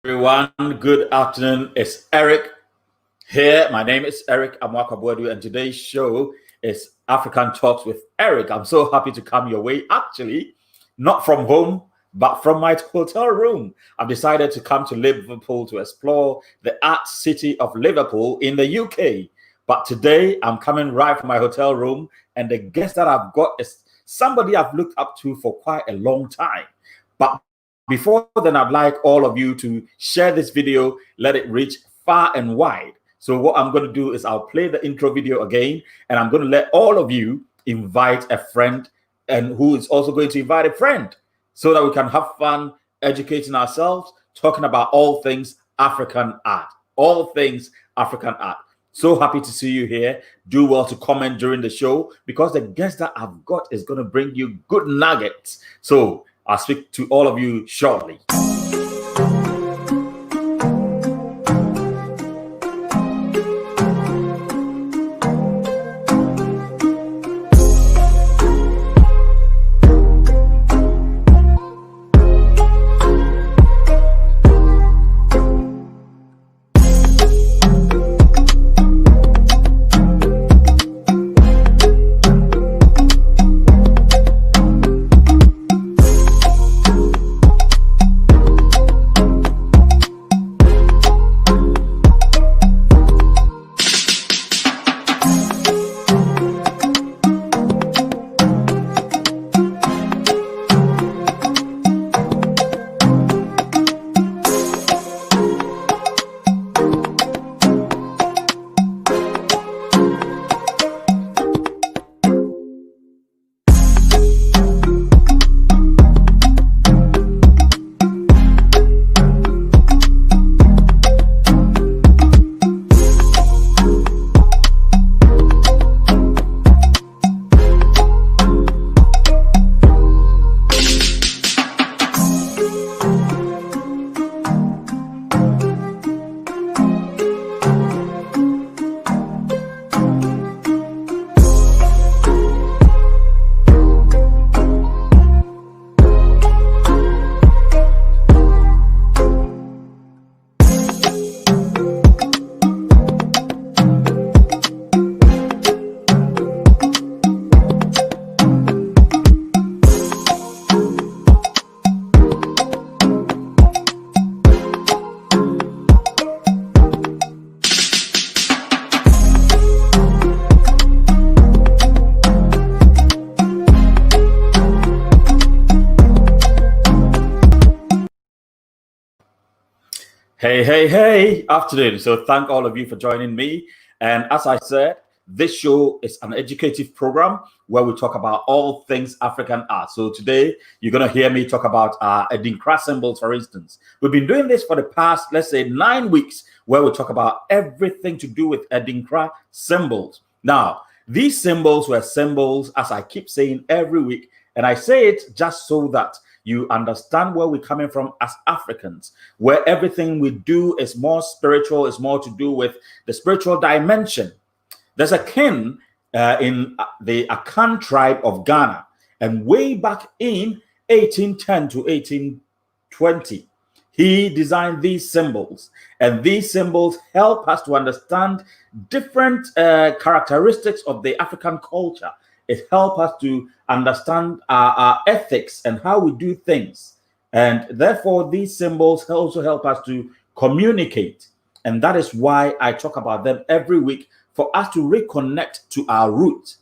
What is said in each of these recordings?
Everyone, good afternoon. It's Eric here. My name is Eric Amoakwa-Boadu, and today's show is African Talks with Eric. I'm so happy to come your way. Actually, not from home, but from my hotel room. I've decided to come to Liverpool to explore the art city of Liverpool in the UK. But today, I'm coming right from my hotel room, and the guest that I've got is somebody I've looked up to for quite a long time. But before then, I'd like all of you to share this video, let it reach far and wide. So what I'm going to do is I'll play the intro video again, and I'm going to let all of you invite a friend and who is also going to invite a friend so that we can have fun educating ourselves, talking about all things African art, all things African art. So happy to see you here. Do well to comment during the show because the guest that I've got is going to bring you good nuggets. So I'll speak to all of you shortly. Hey, afternoon. So thank all of you for joining me. And as I said, this show is an educative program where we talk about all things African art. So today, you're going to hear me talk about Adinkra symbols, for instance. We've been doing this for the past, let's say, 9 weeks, where we talk about everything to do with Adinkra symbols. Now, these symbols were symbols, as I keep saying every week, and I say it just so that you understand where we're coming from as Africans, where everything we do is more spiritual, is more to do with the spiritual dimension. There's a king in the Akan tribe of Ghana, and way back in 1810 to 1820, he designed these symbols, and these symbols help us to understand different characteristics of the African culture. It helps us to understand our ethics and how we do things. And therefore, these symbols also help us to communicate. And that is why I talk about them every week, for us to reconnect to our roots.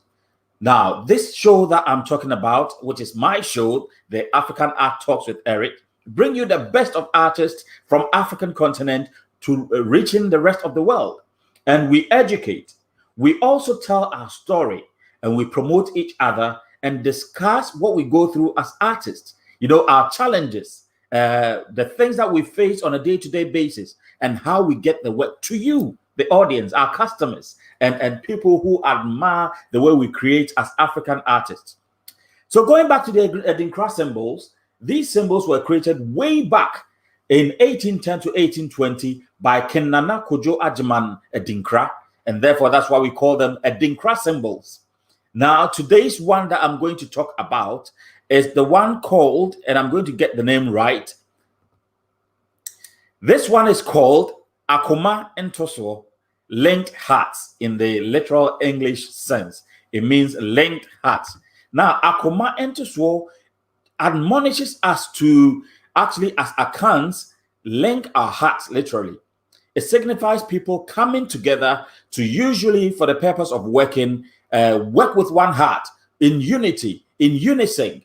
Now, this show that I'm talking about, which is my show, the African Art Talks with Eric, bring you the best of artists from African continent to reaching the rest of the world. And we educate. We also tell our story, and we promote each other and discuss what we go through as artists, our challenges, the things that we face on a day-to-day basis, and how we get the work to you, the audience, our customers, and people who admire the way we create as African artists. So going back to the Adinkra symbols, these symbols were created way back in 1810 to 1820 by King Nana Kojo Ajiman Adinkra, and therefore that's why we call them Adinkra symbols. Now, today's one that I'm going to talk about is the one called, and I'm going to get the name right, This one is called Akoma Entoso, linked hearts in the literal English sense. It means linked hearts. Now, Akoma Entoso admonishes us to actually, as Akans, link our hearts literally. It signifies people coming together to, usually for the purpose of working, work with one heart, in unity, in unison.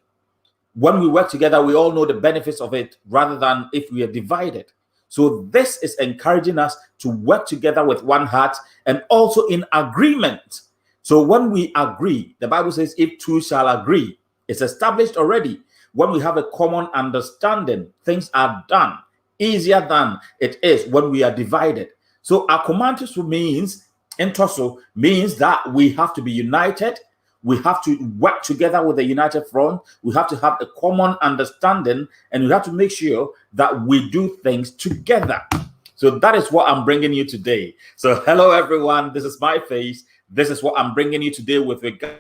When we work together, we all know the benefits of it rather than if we are divided. So this is encouraging us to work together with one heart and also in agreement. So when we agree, the Bible says, if two shall agree, it's established already. When we have a common understanding, things are done easier than it is when we are divided. So akomantoso means, entoso means that we have to be united. We have to work together with a united front. We have to have a common understanding, and we have to make sure that we do things together. So that is what I'm bringing you today. So hello, everyone. This is my face. This is what I'm bringing you today with regards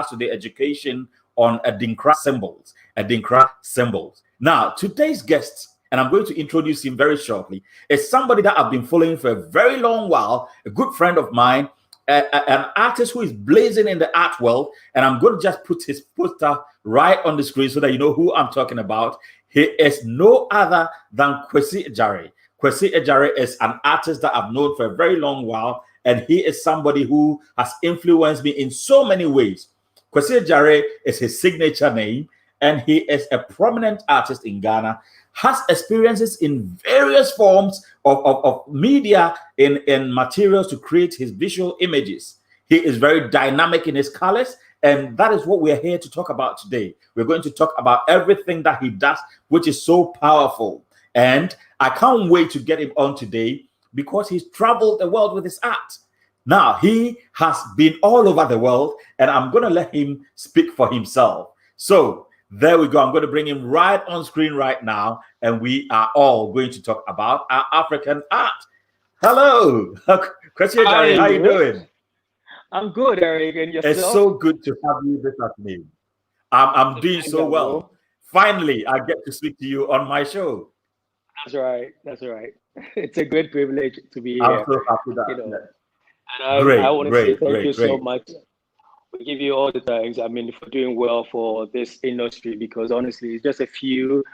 to the education on Adinkra symbols. Adinkra symbols. Now, today's guest, and I'm going to introduce him very shortly, is somebody that I've been following for a very long while, a good friend of mine, an artist who is blazing in the art world, and I'm going to just put his poster right on the screen so that you know who I'm talking about. He is no other than Kwesiagyare. Kwesiagyare is an artist that I've known for a very long while, and he is somebody who has influenced me in so many ways. Kwesiagyare is his signature name, and he is a prominent artist in Ghana, has experiences in various forms of media in materials to create his visual images. He is very dynamic in his colors, and that is what we're here to talk about today. We're going to talk about everything that he does, which is so powerful. And I can't wait to get him on today because he's traveled the world with his art. Now, he has been all over the world, and I'm going to let him speak for himself. So, there we go. I'm going to bring him right on screen right now, and we are all going to talk about our African art. Hello, Kwesiagyare, how are you doing? I'm good, Eric, and yourself? It's so good to have you this afternoon. I'm doing so well. Finally, I get to speak to you on my show. That's right. That's right. It's a great privilege to be I'm here. so happy that. You know, Yeah. and I want to say thank you so Great. much. We give you all the thanks. I mean, for doing well for this industry, because honestly, it's just a few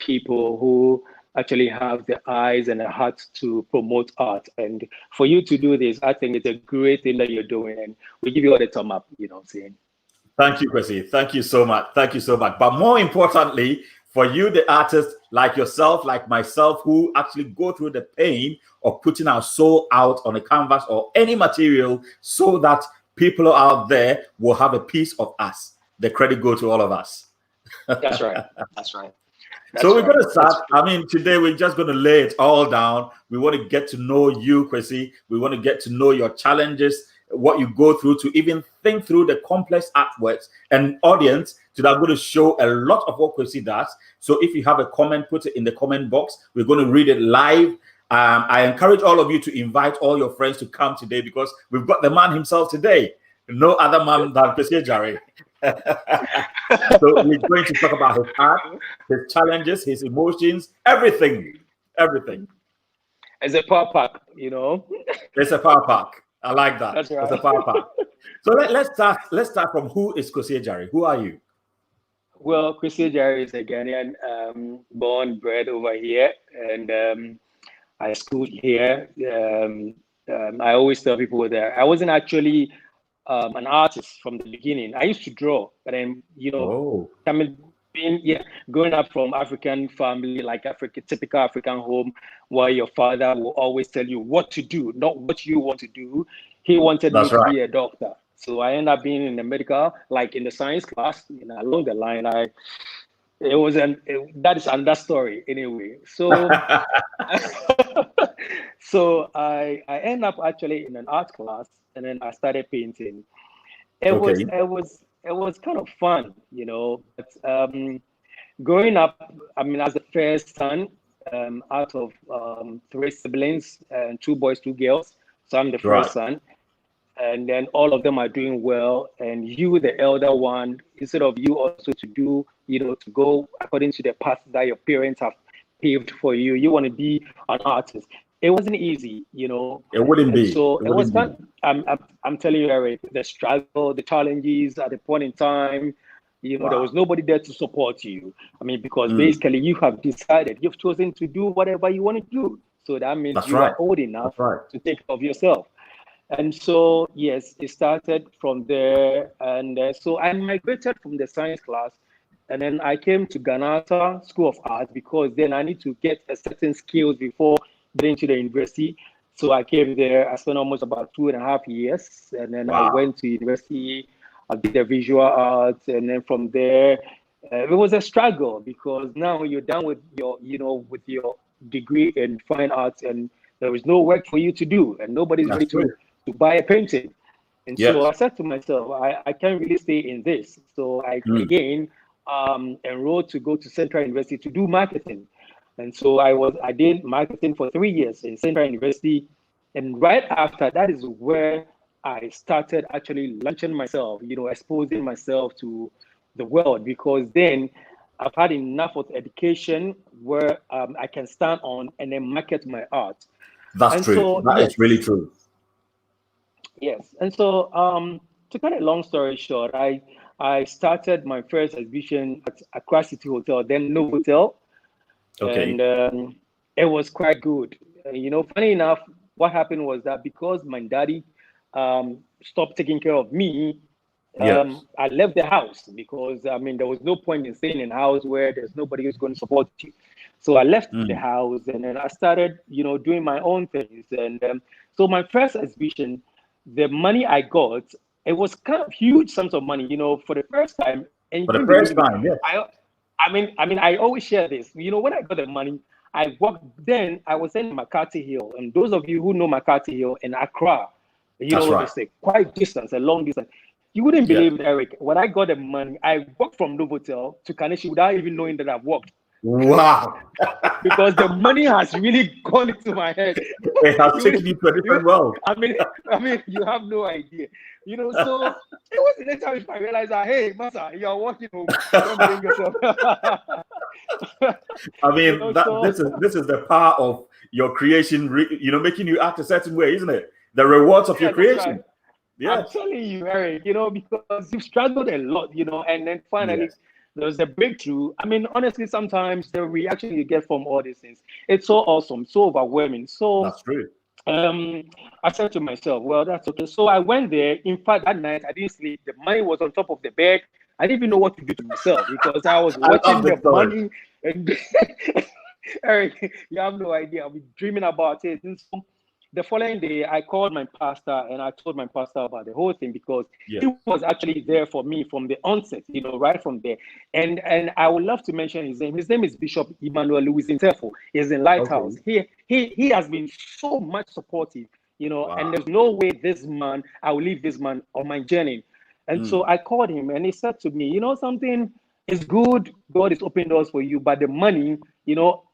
people who actually have the eyes and the heart to promote art. And for you to do this, I think it's a great thing that you're doing. And we give you all the thumb up, you know what I'm saying? Thank you, Kwesi. Thank you so much. Thank you so much. But more importantly, for you, the artist like yourself, like myself, who actually go through the pain of putting our soul out on a canvas or any material so that people out there will have a piece of us. The credit go to all of us. That's right. That's right. So we're going to start. I mean, today we're just going to lay it all down. We want to get to know you, Kwesi. We want to get to know your challenges, what you go through to even think through the complex artworks. And audience, today I'm going to show a lot of what Kwesi does. So if you have a comment, put it in the comment box. We're going to read it live. I encourage all of you to invite all your friends to come today because we've got the man himself today. No other man than Kwesiagyare. So we're going to talk about his art, his challenges, his emotions, everything. It's a power pack, you know. It's a power pack. I like that. That's right. It's a power pack. So let's start from who is Kwesiagyare? Who are you? Well, Kwesiagyare is a Ghanaian, born, bred over here, and I schooled here. I always tell people that I wasn't actually an artist from the beginning. I used to draw, but then growing up from African family, like typical African home, where your father will always tell you what to do, not what you want to do. He wanted me to be a doctor, so I ended up being in the medical, like in the science class. You know, along the line, that is another story anyway. So so I end up actually in an art class, and then I started painting. It was kind of fun, you know. But growing up, I mean, as the first son out of 3 siblings, and 2 boys, 2 girls, so I'm the first son. and then all of them are doing well, and you, the elder one, instead of you also to do, to go according to the path that your parents have paved for you, you want to be an artist. It wasn't easy, It wouldn't and be. so It it was wouldn't be. fun. I'm telling you, Eric, the struggle, the challenges at the point in time, there was nobody there to support you. I mean, because basically you have decided, you've chosen to do whatever you want to do. So that means That's you right. are old enough That's right. to take care of yourself. And so, yes, it started from there. And so I migrated from the science class. And then I came to Ganata School of Art because then I need to get a certain skills before getting to the university. So I came there. I spent almost about 2.5 years. And then I went to university. I did the visual arts. And then from there, it was a struggle because now you're done with your, with your degree in fine arts, and there is no work for you to do, and nobody's ready to buy a painting. And so I said to myself, I can't really stay in this. So I again enrolled to go to Central University to do marketing. And so I did marketing for 3 years in Central University. And right after that is where I started actually launching myself, exposing myself to the world, because then I've had enough of education where I can stand on and then market my art. That's true. So, That is really true. Yes. And so to cut a long story short, I started my first exhibition at Accra City Hotel, then Novotel. Okay. And it was quite good. Funny enough, what happened was that because my daddy stopped taking care of me, I left the house because, there was no point in staying in a house where there's nobody who's going to support you. So I left the house, and then I started, doing my own things. And so my first exhibition, the money I got, it was kind of huge sums of money, for the first time. And For the first time, yeah. I always share this. When I got the money, I walked. Then I was in McCarthy Hill, and those of you who know McCarthy Hill in Accra, it's a quite distance, a long distance. You wouldn't believe it, Eric. When I got the money, I walked from Novotel to Kaneshi without even knowing that I've walked. Wow. Because the money has really gone into my head. It has taken you to a different world. I mean, you have no idea. So it was the next time I realized that, hey, Masa, you're walking home. Don't blame yourself. I mean, this is the power of your creation, making you act a certain way, isn't it? The rewards of your creation. Right. Yeah. I'm telling you, Eric, because you've struggled a lot, and then finally there's a breakthrough. I mean, honestly, sometimes the reaction you get from all these things, it's so awesome, so overwhelming. So that's true. I said to myself, well, that's okay. So I went there. In fact, that night I didn't sleep. The money was on top of the bed. I didn't even know what to do to myself because I was watching the money. And Eric, you have no idea. I'll be dreaming about it. And so the following day, I called my pastor and I told my pastor about the whole thing because he was actually there for me from the onset, right from there. And I would love to mention his name. His name is Bishop Emmanuel Louis Intefo. He's in Lighthouse. Okay. He has been so much supportive, and there's no way I will leave this man on my journey. And so I called him and he said to me, something is good. God is opening doors for you, but the money,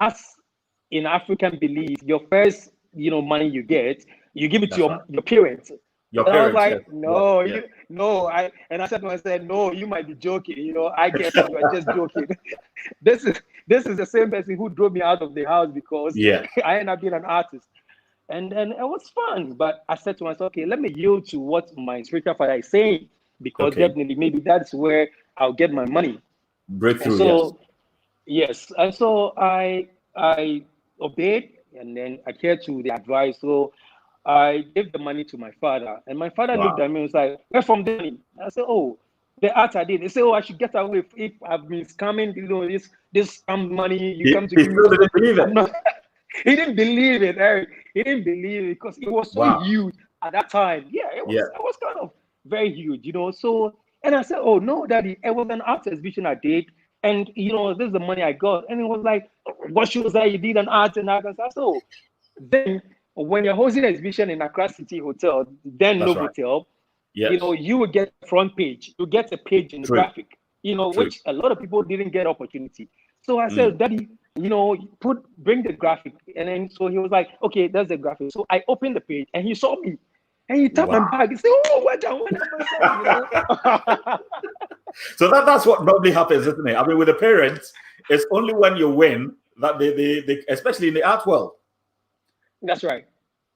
us in African belief, your first money you get, you give it to your parents. I was like, no, no. I said to myself, no, you might be joking. I guess you are just joking. This is the same person who drove me out of the house because I ended up being an artist. And it was fun. But I said to myself, okay, let me yield to what my spiritual father is saying, because definitely maybe that's where I'll get my money. Breakthrough. And so, yes. And so I obeyed. And then I adhered to the advice. So I gave the money to my father. And my father looked at me and was like, where from the money? I said, oh, the art I did. He said, oh, I should get away if I've been scamming, this scam money. You come to give me. Didn't believe it. He didn't believe it, Eric. He didn't believe it because it was so huge at that time. Yeah, it was kind of very huge, So, and I said, oh, no, Daddy, it was an art exhibition I did. And, this is the money I got. And it was like, what shows that you did an art and art? I said, so then when you're hosting an exhibition in Accra City Hotel, then Novotel, you will get front page. You get a page in the graphic, which a lot of people didn't get opportunity. So I said, Daddy, bring the graphic. And then so he was like, okay, that's the graphic. So I opened the page and he saw me. And you tap my back, you say, "Oh, what you know?" So that's what normally happens, isn't it? I mean, with the parents, it's only when you win that they especially in the art world. That's right.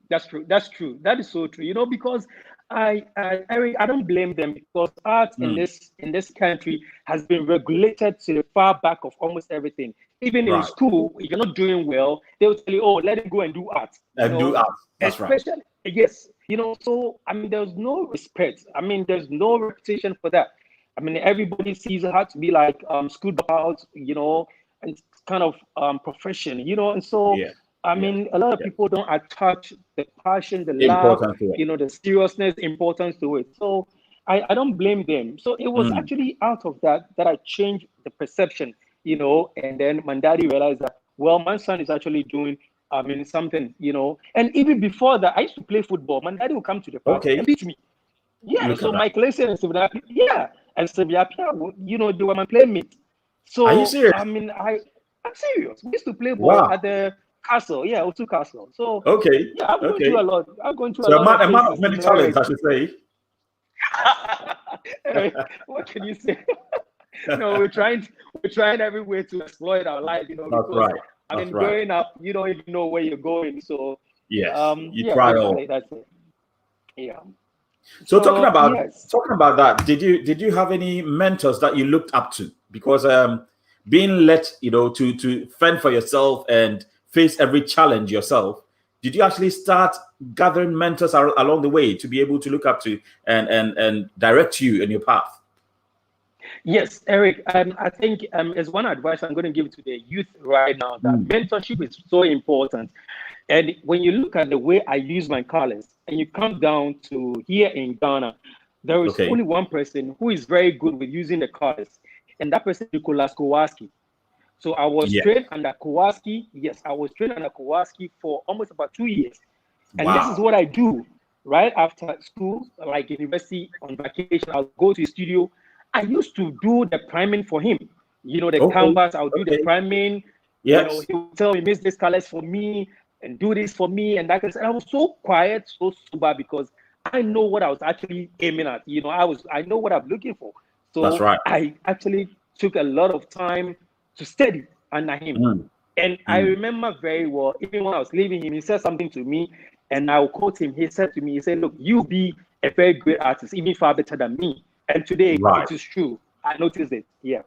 That's true. That's true. That is so true. You know, because Eric, I don't blame them, because art in this country has been regulated to the far back of almost everything. Even in school, if you're not doing well, they will tell you, "Oh, let him go and do art." And do art. That's especially, right. Yes. You know, so I mean, there's no respect. I mean, there's no reputation for that. I mean, everybody sees it has to be like school dropouts, you know, and kind of profession, you know, and so. Yeah. I mean, a lot of people don't attach the passion, the love, you know, the seriousness, importance to it. So I don't blame them. So it was actually out of that I changed the perception, you know, and then my daddy realized that, well, my son is actually doing, I mean, something, you know. And even before that, I used to play football. My daddy would come to the park and beat me. Yeah, so my collection and Sebiapia, and Sebiapia, you know, they were my playmate. So, are you serious? I mean, I'm serious. We used to play ball at the Castle, Otu Castle. So yeah, I'm going through a lot. I'm going through a lot. A man of many talents, I should say. What can you say? No, we're trying every way to exploit our life, you know. That's right. I mean, growing up, you don't even know where you're going. So yes, you try all. That's it. Yeah. So talking about that, did you have any mentors that you looked up to? Because being let, you know, to fend for yourself and face every challenge yourself, did you actually start gathering mentors along the way to be able to look up to and direct you in your path? Yes, Eric, I think as one advice I'm going to give to the youth right now, that mentorship is so important. And when you look at the way I use my colors and you come down to here in Ghana, there is only one person who is very good with using the colors, and that person is Nicholas Kowalski. So I was trained under Kowalski. Yes, I was trained under Kowalski for almost about 2 years. And this is what I do right after school, like university on vacation. I'll go to the studio. I used to do the priming for him. You know, the canvas, I'll do the priming. Yes. You know, he would tell me, "Miss these colors for me and do this for me." And that, and I was so quiet, so sober, because I know what I was actually aiming at. You know, I know what I'm looking for. So that's right. I actually took a lot of time to study under him. And I remember very well, even when I was leaving him, he said something to me, and I'll quote him. He said to me, he said, "Look, you'll be a very great artist, even far better than me." And today it is true. I noticed it. Yeah,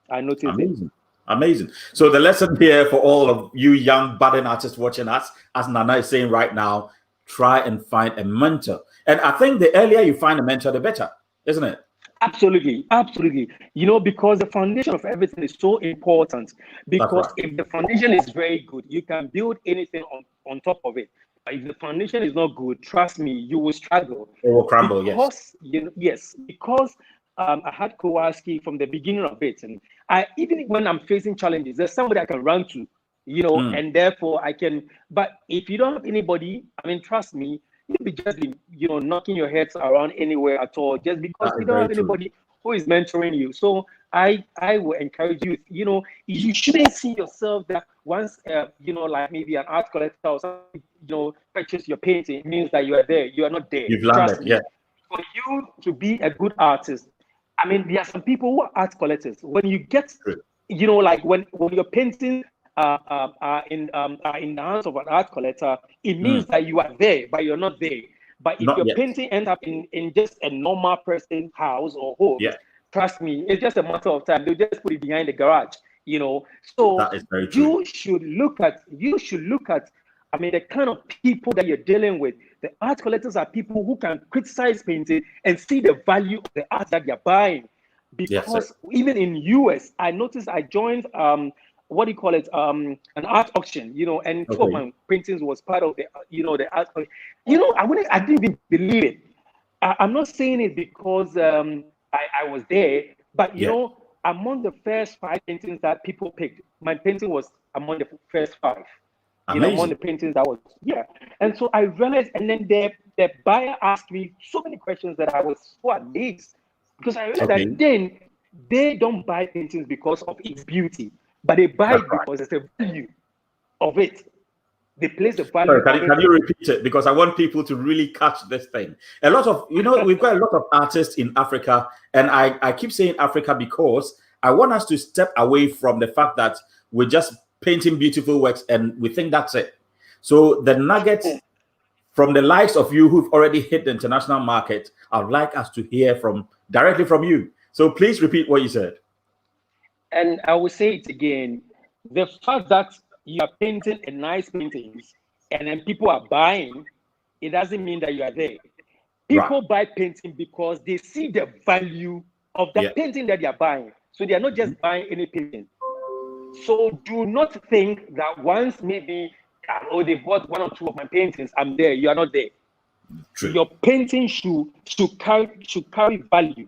I noticed it. Amazing. So the lesson here for all of you young budding artists watching us, as Nana is saying right now, try and find a mentor. And I think the earlier you find a mentor, the better, isn't it? Absolutely, absolutely. You know, because the foundation of everything is so important. Because if the foundation is very good, you can build anything on top of it. But if the foundation is not good, trust me, you will struggle. It will crumble. Because, because I had Kowalski from the beginning of it, and even when I'm facing challenges, there's somebody I can run to, you know, and therefore I can. But if you don't have anybody, I mean, trust me, you'll be just, you know, knocking your heads around anywhere at all, just because you don't have anybody who is mentoring you. So I will encourage you, you know, you shouldn't see yourself that once, you know, like maybe an art collector or something, you know, purchase your painting, it means that you are there. You are not there. You've landed, yeah. For you to be a good artist, I mean, there are some people who are art collectors. When you get, you know, like when your paintings are in the hands of an art collector, it means that you are there, but you're not there. But if your painting ends up in just a normal person's house or home, trust me, it's just a matter of time. They'll just put it behind the garage, you know. So that is very true. you should look at, I mean, the kind of people that you're dealing with. The art collectors are people who can criticize painting and see the value of the art that they're buying. Because even in US, I noticed I joined what do you call it? An art auction, you know, and two of my paintings was part of the, you know, the art. You know, I didn't even believe it. I'm not saying it because I was there, but you know, among the first 5 paintings that people picked, my painting was among the first 5. You know, among the paintings that was, and so I realized, and then the buyer asked me so many questions that I was so amazed, because I realized that then they don't buy paintings because of its beauty, but they buy it because it's the value of it. They place the value. Sorry, can you repeat it? Because I want people to really catch this thing. A lot of, we've got a lot of artists in Africa, and I keep saying Africa because I want us to step away from the fact that we're just painting beautiful works and we think that's it. So the nuggets from the likes of you who've already hit the international market, I'd like us to hear directly from you. So please repeat what you said. And I will say it again. The fact that you are painting a nice paintings and then people are buying, it doesn't mean that you are there. People buy painting because they see the value of the painting that they are buying. So they are not just buying any painting. So do not think that once maybe, they bought 1 or 2 of my paintings, I'm there. You are not there. True. Your painting should carry value.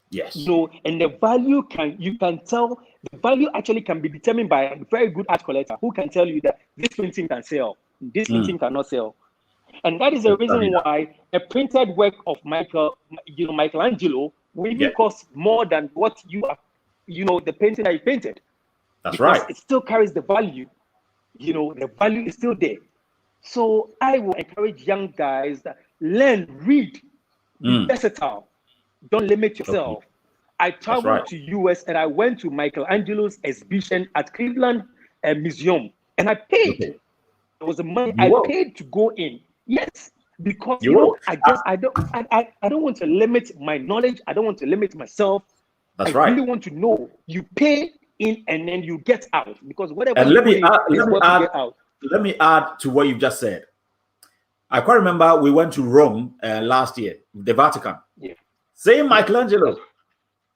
Yes. And the value you can tell, the value actually can be determined by a very good art collector who can tell you that this painting can sell, this painting cannot sell. And that is the reason why a printed work of Michelangelo will even cost more than what the painting that you painted. That's because right. It still carries the value. The value is still there. So I will encourage young guys that learn, read, be versatile. Don't limit yourself. Okay. I traveled to US and I went to Michelangelo's exhibition at Cleveland Museum, and I paid. Okay. There was a money I paid to go in. Yes, because I don't want to limit my knowledge. I don't want to limit myself. That's I really want to know. You pay in and then you get out, because whatever. And let me add to what you just said. I quite remember we went to Rome last year, the Vatican. Yeah. Same Michelangelo,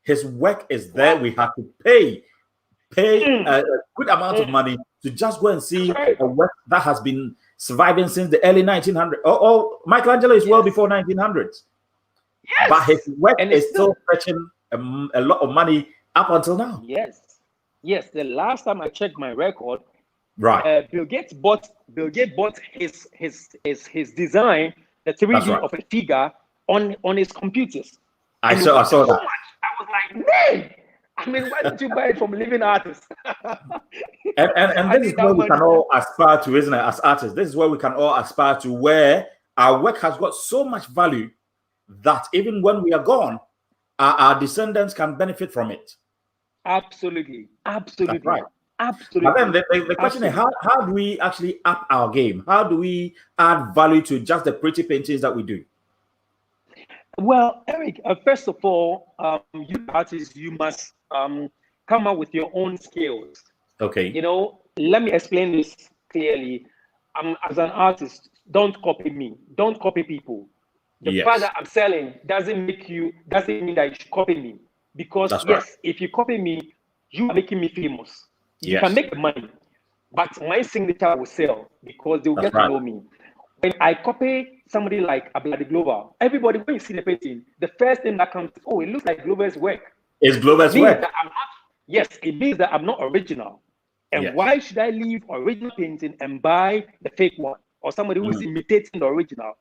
his work is there. We have to pay a good amount of money to just go and see a work that has been surviving since the early 1900s. Oh, Michelangelo is well before 1900s. Yes. But his work is still fetching a lot of money up until now. Yes. The last time I checked my record, Bill Gates bought his design, the 3D of a figure on his computers. I saw that. So much. I was like, man, I mean, why did you buy it from living artists? and this is what we can all aspire to, isn't it? As artists, this is where we can all aspire to, where our work has got so much value that even when we are gone, our descendants can benefit from it. Absolutely. That's right. Absolutely. But then the question is, how do we actually up our game? How do we add value to just the pretty paintings that we do? Well, Eric, first of all, you artists, you must come up with your own skills. Okay. Let me explain this clearly. As an artist, don't copy me. Don't copy people. The fact that I'm selling doesn't mean that you should copy me. Because if you copy me, you are making me famous. You can make money, but my signature will sell because they will get to know me. When I copy somebody like Amoakwa-Boadu, everybody, when you see the painting, the first thing that comes, it looks like Glover's work. It's Glover's work. It means that I'm not original. And why should I leave original painting and buy the fake one, or somebody who is imitating the original?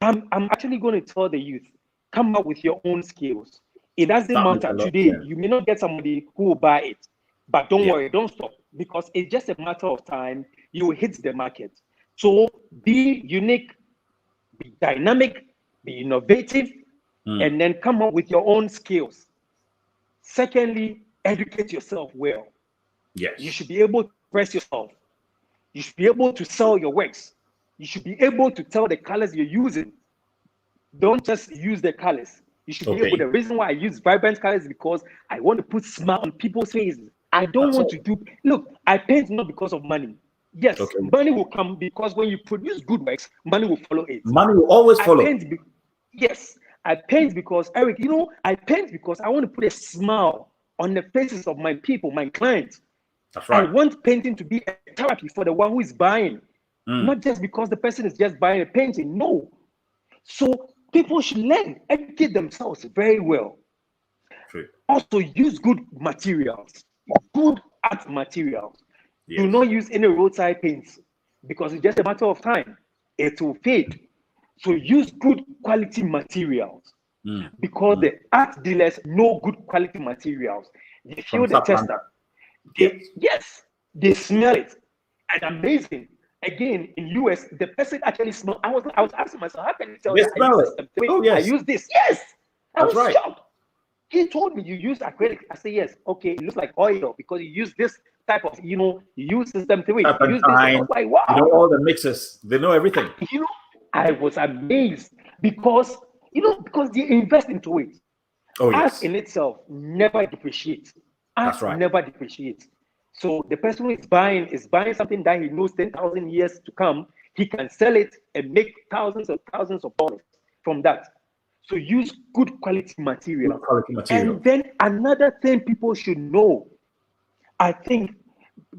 I'm actually going to tell the youth, come up with your own skills. It doesn't matter today. You may not get somebody who will buy it, but don't worry, don't stop, because it's just a matter of time. You will hit the market. So be unique, be dynamic, be innovative, and then come up with your own skills. Secondly, educate yourself well. Yes. You should be able to express yourself. You should be able to sell your works. You should be able to tell the colors you're using. Don't just use the colors. You should be able. The reason why I use vibrant colors is because I want to put smile on people's faces. I don't want to do. Look, I paint not because of money. Yes, money will come because when you produce good works, money will follow it. Money will always follow. I paint because, Eric, I paint because I want to put a smile on the faces of my people, my clients. That's right. I want painting to be a therapy for the one who is buying, not just because the person is just buying a painting. No. So people should learn, educate themselves very well. True. Also, use good materials, good art materials. Do not use any roadside paints because it's just a matter of time. It will fade. So use good quality materials because the art dealers know good quality materials. They feel the tester. They smell it. And amazing. again, in US, the person actually smelled. I was asking myself, how can you tell They that I smell use it. system 3? Oh, I yes. use this. Yes. I That's was right. shocked. He told me you use acrylic. I say yes. Okay, it looks like oil because you use this type of, you use system 3. You use this. I Turpentine, was like, wow. all the mixes. They know everything. I was amazed because, because they invest into it. Oh, Art yes. in itself never depreciates. Art That's right. never depreciates. So the person who is buying something that he knows 10,000 years to come. He can sell it and make thousands of dollars from that. So use good quality material. Good quality material. And then another thing people should know, I think,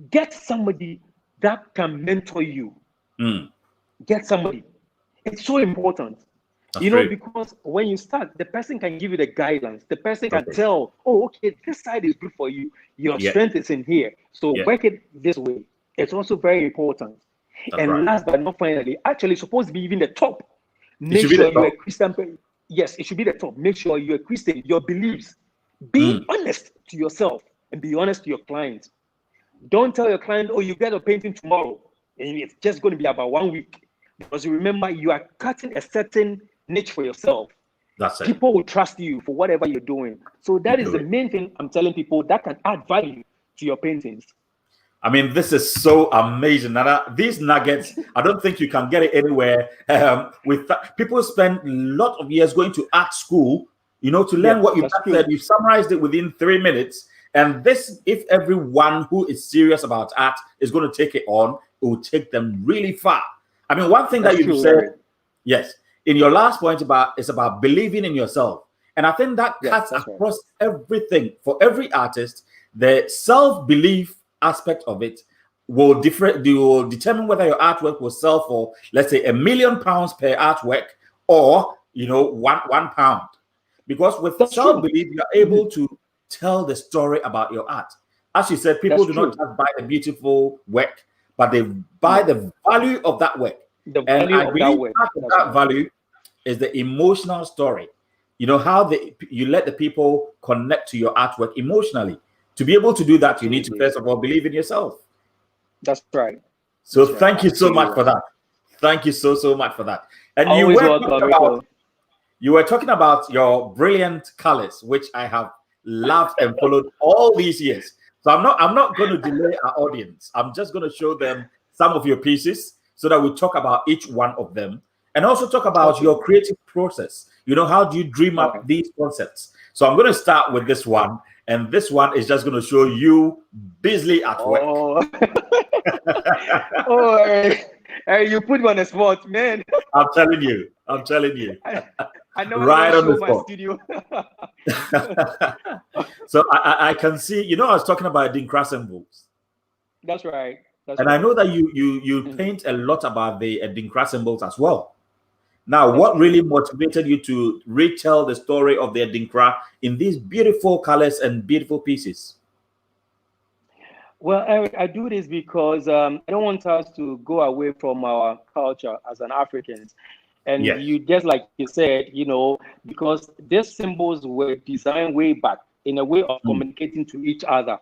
get somebody that can mentor you. Get somebody. It's so important. That's great. Because when you start, the person can give you the guidelines. The person can tell, oh, okay, this side is good for you. Your strength is in here. So work it this way. It's also very important. That's and right. last but not finally, actually supposed to be even the top. Make sure you're a Christian. Yes, it should be the top. Make sure you're a Christian, your beliefs. Be honest to yourself and be honest to your client. Don't tell your client, oh, you get a painting tomorrow. And it's just going to be about 1 week. Because you remember, you are cutting a certain niche for yourself. That's it. People will trust you for whatever you're doing. So that is the main thing I'm telling people that can add value to your paintings. I mean, this is so amazing. These nuggets, I don't think you can get it anywhere. People spend a lot of years going to art school, to learn what you said. You summarized it within 3 minutes. And this, if everyone who is serious about art is going to take it on, it will take them really far. I mean, one thing that you said, yes, in your last point is about believing in yourself. And I think that cuts across everything. For every artist, the self-belief aspect of it will determine whether your artwork will sell for, let's say, £1 million per artwork or, £1. Because with self-belief, you're able to tell the story about your art. As you said, people do not just buy the beautiful work, but they buy the value of that work. And I believe part of that value is the emotional story. How you let the people connect to your artwork emotionally. To be able to do that, you need to first of all believe in yourself. That's right. So thank you so much for that. Thank you so much for that. And you were talking about your brilliant colors, which I have loved and followed all these years. So I'm not going to delay our audience. I'm just going to show them some of your pieces so that we talk about each one of them and also talk about your creative process. How do you dream up these concepts? So I'm going to start with this one. And this one is just going to show you busily at work. You put me on the spot, man. I'm telling you. I know right on the spot. Studio. So I can see, I was talking about Adinkra symbols. That's right. I know that you paint a lot about the Adinkra symbols as well. Now, what really motivated you to retell the story of the Adinkra in these beautiful colors and beautiful pieces? Well, Eric, I do this because I don't want us to go away from our culture as an Africans. And you just like you said, because these symbols were designed way back in a way of communicating to each other.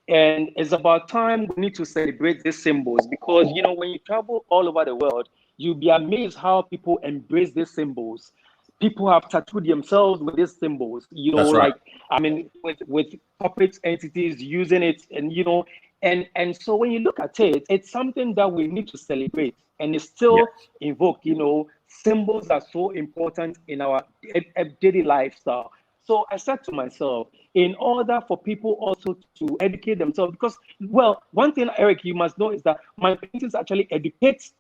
And it's about time we need to celebrate these symbols because, when you travel all over the world, you'll be amazed how people embrace these symbols. People have tattooed themselves with these symbols, with corporate entities using it and so when you look at it, it's something that we need to celebrate and it's still invoked, symbols are so important in our daily lifestyle. So I said to myself, in order for people also to educate themselves, because, one thing, Eric, you must know is that my paintings actually educate.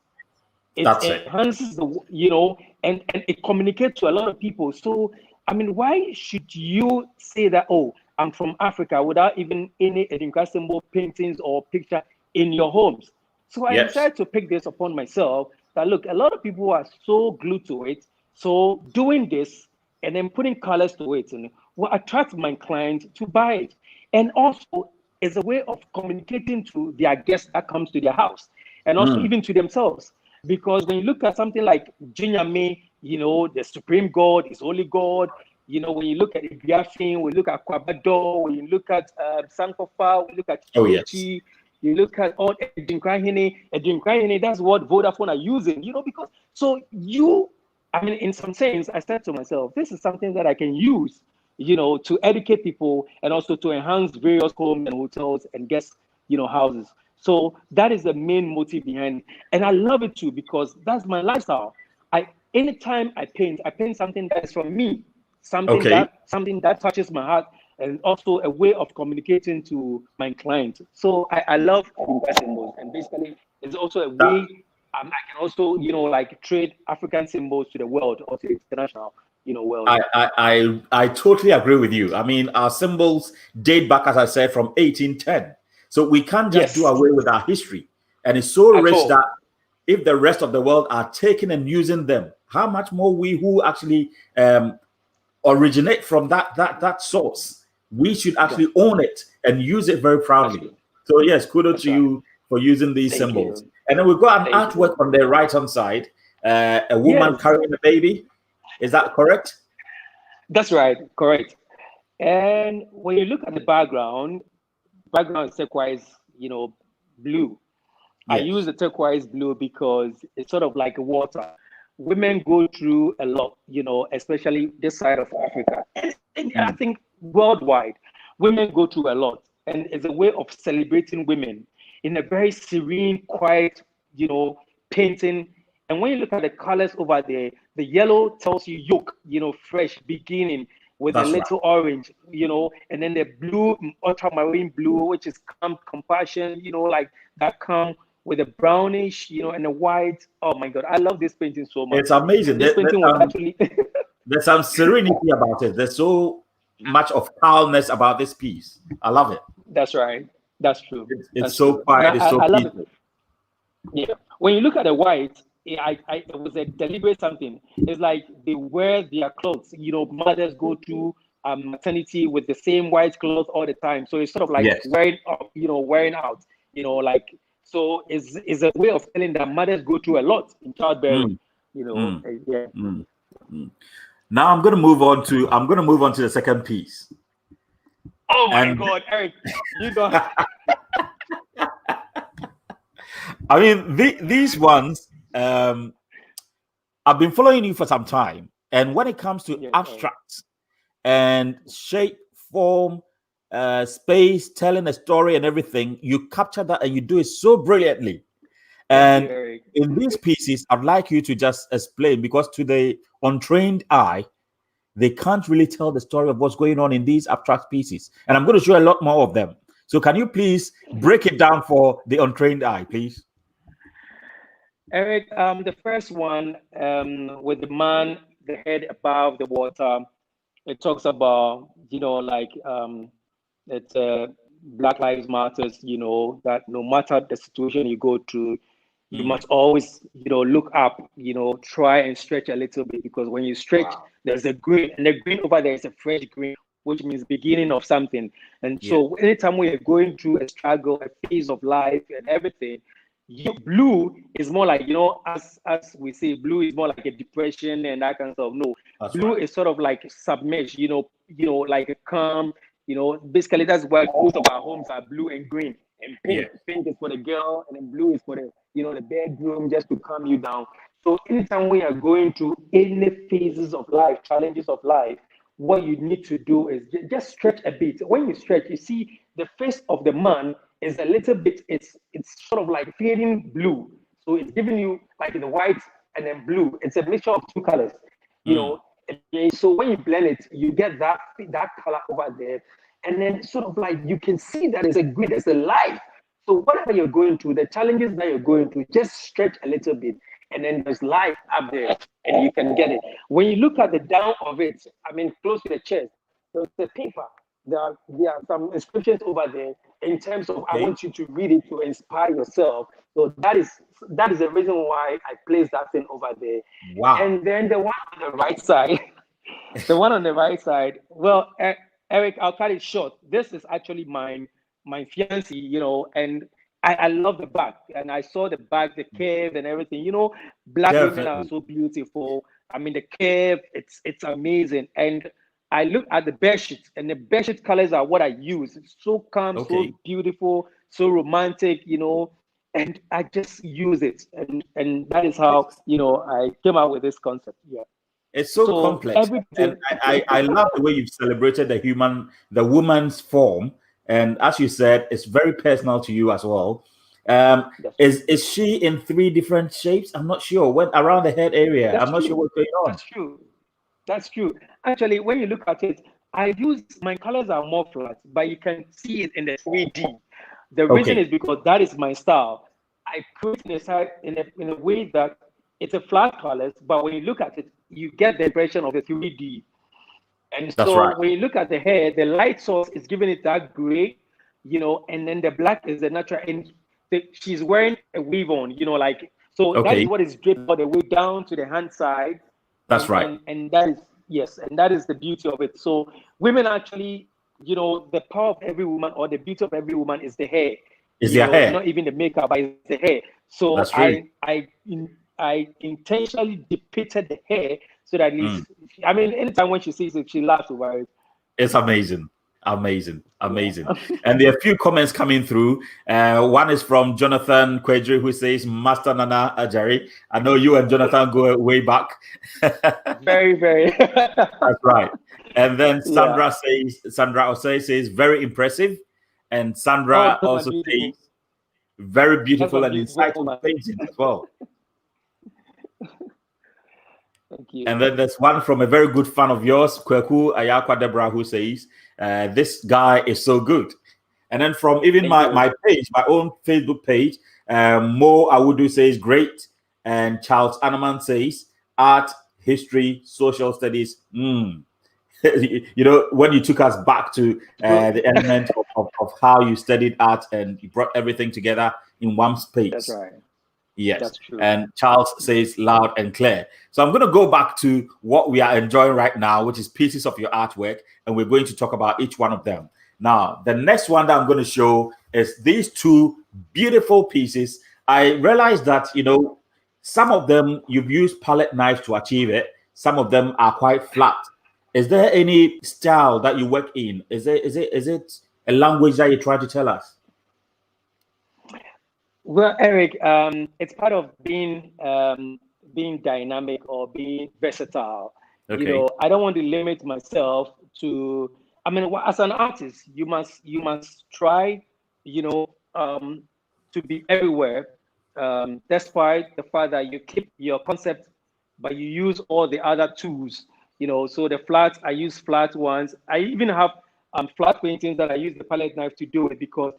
It enhances and it communicates to a lot of people. So, why should you say that, oh, I'm from Africa without even any Adinkra symbol paintings or picture in your homes? So I decided to pick this upon myself that, look, a lot of people are so glued to it. So doing this and then putting colors to it will attract my client to buy it. And also is a way of communicating to their guests that comes to their house and also even to themselves. Because when you look at something like Jinyame, the supreme God is holy God. When you look at Ibiafin, we look at Kwabado, when you look at Sankofa, we look at Chichi, You look at all Edinkranhini, that's what Vodafone are using, because so in some sense, I said to myself, this is something that I can use, to educate people and also to enhance various homes and hotels and guest, houses. So that is the main motive behind it. And I love it too, because that's my lifestyle. Anytime I paint something that is from me, something that touches my heart, and also a way of communicating to my client. So I love symbols, and basically it's also a way I can also like trade African symbols to the world or to the international world. I totally agree with you. I mean, our symbols date back, as I said, from 1810. So we can't just do away with our history. And it's so rich that if the rest of the world are taking and using them, how much more we who actually originate from that source, we should actually own it and use it very proudly. So yes, kudos to you for using these symbols. And then we've got an artwork on the right-hand side, a woman carrying a baby. Is that correct? That's right, correct. And when you look at the background is turquoise, blue. I use the turquoise blue because it's sort of like water. Women go through a lot, especially this side of Africa. And I think worldwide, women go through a lot. And it's a way of celebrating women in a very serene, quiet, painting. And when you look at the colors over there, the yellow tells you yoke, fresh, beginning with a little orange, and then the blue, ultramarine blue, which is calm, compassion, like that calm with the brownish, and the white. Oh my God, I love this painting so much. It's amazing. This painting was actually there's some serenity about it. There's so much of calmness about this piece. I love it. That's right. That's true. It's so quiet. It's so peaceful. Yeah. When you look at the white, it was a deliberate something. It's like they wear their clothes. Mothers go through maternity with the same white clothes all the time. So it's sort of like wearing out. So it's a way of telling that mothers go through a lot in childbearing. Now I'm going to move on to the second piece. Oh my God, Eric, you don't. I mean, these ones. I've been following you for some time, and when it comes to abstracts and shape, form, space, telling a story and everything, you capture that and you do it so brilliantly. And in these pieces, I'd like you to just explain, because to the untrained eye, they can't really tell the story of what's going on in these abstract pieces. And I'm going to show a lot more of them. So can you please break it down for the untrained eye, please? Eric, the first one with the man, the head above the water, it talks about, it's Black Lives Matters, that no matter the situation you go through, you must always, look up, try and stretch a little bit, because when you stretch, there's a green, and the green over there is a fresh green, which means beginning of something. And so anytime we are going through a struggle, a phase of life and everything, blue is more like, as we say, blue is more like a depression and that kind of stuff. No, blue is sort of like submerged, like a calm, basically that's why most of our homes are blue and green. And pink, pink is for the girl, and then blue is for the, the bedroom, just to calm you down. So anytime we are going through any phases of life, challenges of life, what you need to do is just stretch a bit. When you stretch, you see the face of the man is a little bit, it's sort of like fading blue. So it's giving you like the white and then blue. It's a mixture of two colors, So when you blend it, you get that color over there. And then sort of like you can see that it's a grid, it's a life. So whatever you're going through, the challenges that you're going through, just stretch a little bit. And then there's life up there and you can get it. When you look at the down of it, close to the chest, there's the paper. There are some inscriptions over there in terms of, I want you to read it to inspire yourself. So that is the reason why I placed that thing over there. Wow. And then the one on the right side, well, Eric, I'll cut it short. This is actually my fiancée, and I love the back, and I saw the back, the curve and everything. Black women are so beautiful. The curve, it's amazing. And I look at the bed sheet, and the bed sheet colors are what I use. It's so calm, so beautiful, so romantic, and I just use it. And that is how, I came out with this concept. Yeah. It's so complex. And I love the way you've celebrated the woman's form. And as you said, it's very personal to you as well. Is she in 3 different shapes? I'm not sure. When around the head area, I'm not sure what's going on. That's true. Actually, when you look at it, my colors are more flat, but you can see it in the 3D. The reason is because that is my style. I put it in a way that it's a flat colors, but when you look at it, you get the impression of a 3D. And so when you look at the hair, the light source is giving it that gray, and then the black is the natural. And she's wearing a weave on, that is what is draped all the way down to the hand side. That's right. And that is, and that is the beauty of it. So women actually, the power of every woman or the beauty of every woman is the hair. Is their hair. Not even the makeup, but it's the hair. So I intentionally depicted the hair so that at least, anytime when she sees it, she laughs over it. It's amazing. And there are a few comments coming through. One is from Jonathan Kwesiagyare, who says, Master Nana Ajare. I know you and Jonathan go way back. Very, very. That's right. And then Sandra says, very impressive. And Sandra also says, very beautiful and insightful painting as well. Thank you. And then there's one from a very good fan of yours, Amoakwa-Boadu, who says, this guy is so good. And then from even my page, my own Facebook page, Amoakwa-Boadu says, great. And Charles Anaman says, art, history, social studies. When you took us back to the element of how you studied art and you brought everything together in one space. That's right. Yes, that's true. And Charles says loud and clear. So I'm going to go back to what we are enjoying right now, which is pieces of your artwork, and we're going to talk about each one of them. Now, the next one that I'm going to show is these 2 beautiful pieces. I realized that, some of them you've used palette knives to achieve it. Some of them are quite flat. Is there any style that you work in? Is it a language that you're trying to tell us? Well, Eric, it's part of being dynamic or being versatile. Okay. I don't want to limit myself to. As an artist, you must try, to be everywhere. Despite the fact that you keep your concept, but you use all the other tools. So the flats, I use flat ones. I even have flat paintings that I use the palette knife to do it because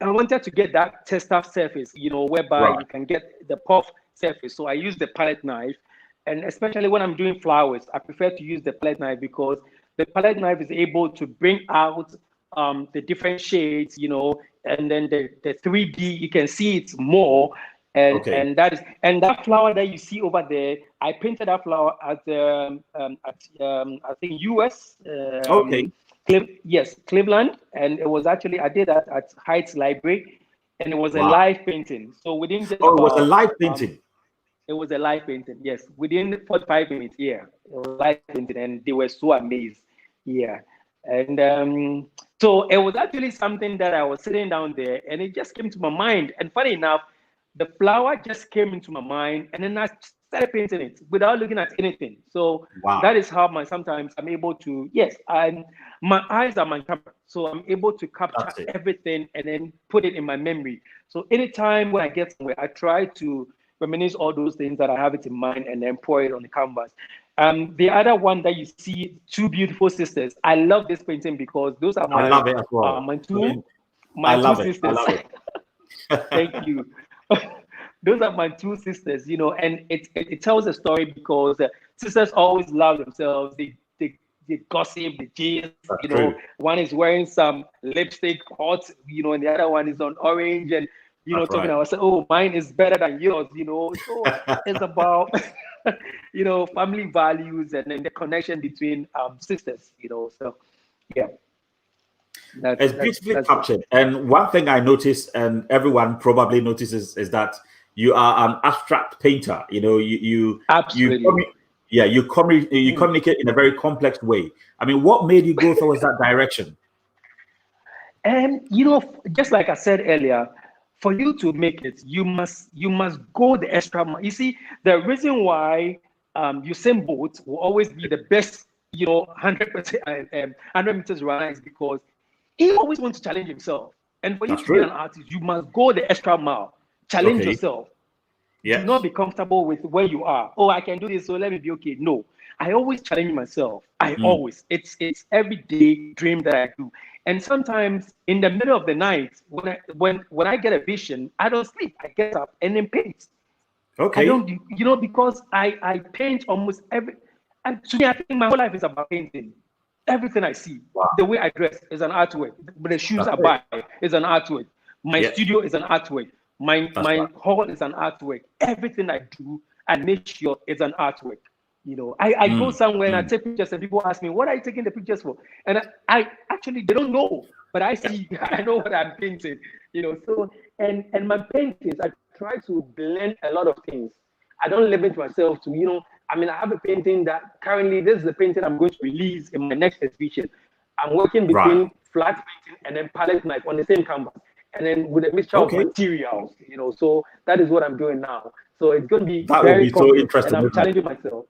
I wanted to get that tester surface, whereby you can get the puff surface. So I use the palette knife, and especially when I'm doing flowers, I prefer to use the palette knife because the palette knife is able to bring out the different shades, and then the 3D, you can see it more. And that flower that you see over there, I painted that flower at I think US. Cleveland, and it was actually I did that at Heights Library, and it was a live painting. So within it was a live painting. It was a live painting, yes. Within 45 minutes, it was a live painting, and they were so amazed, And so it was actually something that I was sitting down there, and it just came to my mind. And funny enough, the flower just came into my mind, and then I started painting it without looking at anything. So that is how sometimes I'm able to, my eyes are my camera. So I'm able to capture everything and then put it in my memory. So anytime when I get somewhere, I try to reminisce all those things that I have it in mind and then pour it on the canvas. The other one that you see, 2 beautiful sisters. I love this painting because those are I love it as well. my two sisters. I love it. Thank you. Those are my 2 sisters, and it tells a story because sisters always love themselves. They gossip, they gist, One is wearing some lipstick, hot, and the other one is on orange, and talking about, oh, mine is better than yours, So it's about family values and then the connection between sisters, So yeah. It's beautifully captured. And one thing I noticed, and everyone probably notices, is that you are an abstract painter. You Yeah, you communicate in a very complex way. I mean, what made you go towards that direction? And just like I said earlier, for you to make it, you must go the extra mile. You see, the reason why Usain Bolt will always be the best, 100%, 100 meters runner is because he always wants to challenge himself. And for you to be an artist, you must go the extra mile, challenge yourself. Yes. Do not be comfortable with where you are. Oh, I can do this, so let me be okay. No, I always challenge myself. It's everyday dream that I do. And sometimes in the middle of the night, when I get a vision, I don't sleep. I get up and then paint. Okay. I don't, because I paint almost every. And to me, I think my whole life is about painting. Everything I see, the way I dress is an artwork. The shoes I buy is an artwork. My studio is an artwork. My hall is an artwork. Everything I do, I make sure it's an artwork. I go somewhere and I take pictures, and people ask me, "What are you taking the pictures for?" And I actually, they don't know, but I see, I know what I'm painting. So and my paintings, I try to blend a lot of things. I don't limit myself to, I have a painting that currently, this is the painting I'm going to release in my next exhibition. I'm working between flat painting and then palette knife on the same canvas, and then with a mixture of materials, so that is what I'm doing now. So it's going to be very so interesting, and I'm challenging myself.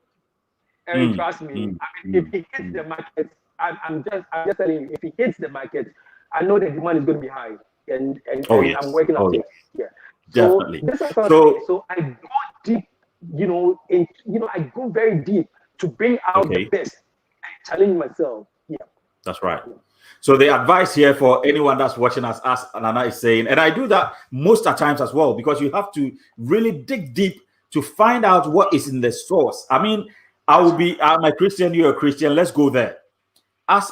And trust me, if it hits the market, I'm just telling you, if it hits the market, I know the demand is going to be high, and I'm working on it. Yeah, definitely. So I go deep, I go very deep to bring out the best and challenge myself. Yeah, that's right. So the advice here for anyone that's watching us, as Nana is saying, and I do that most of the times as well, because you have to really dig deep to find out what is in the source. I mean, I'm a Christian, you're a Christian, let's go there. Us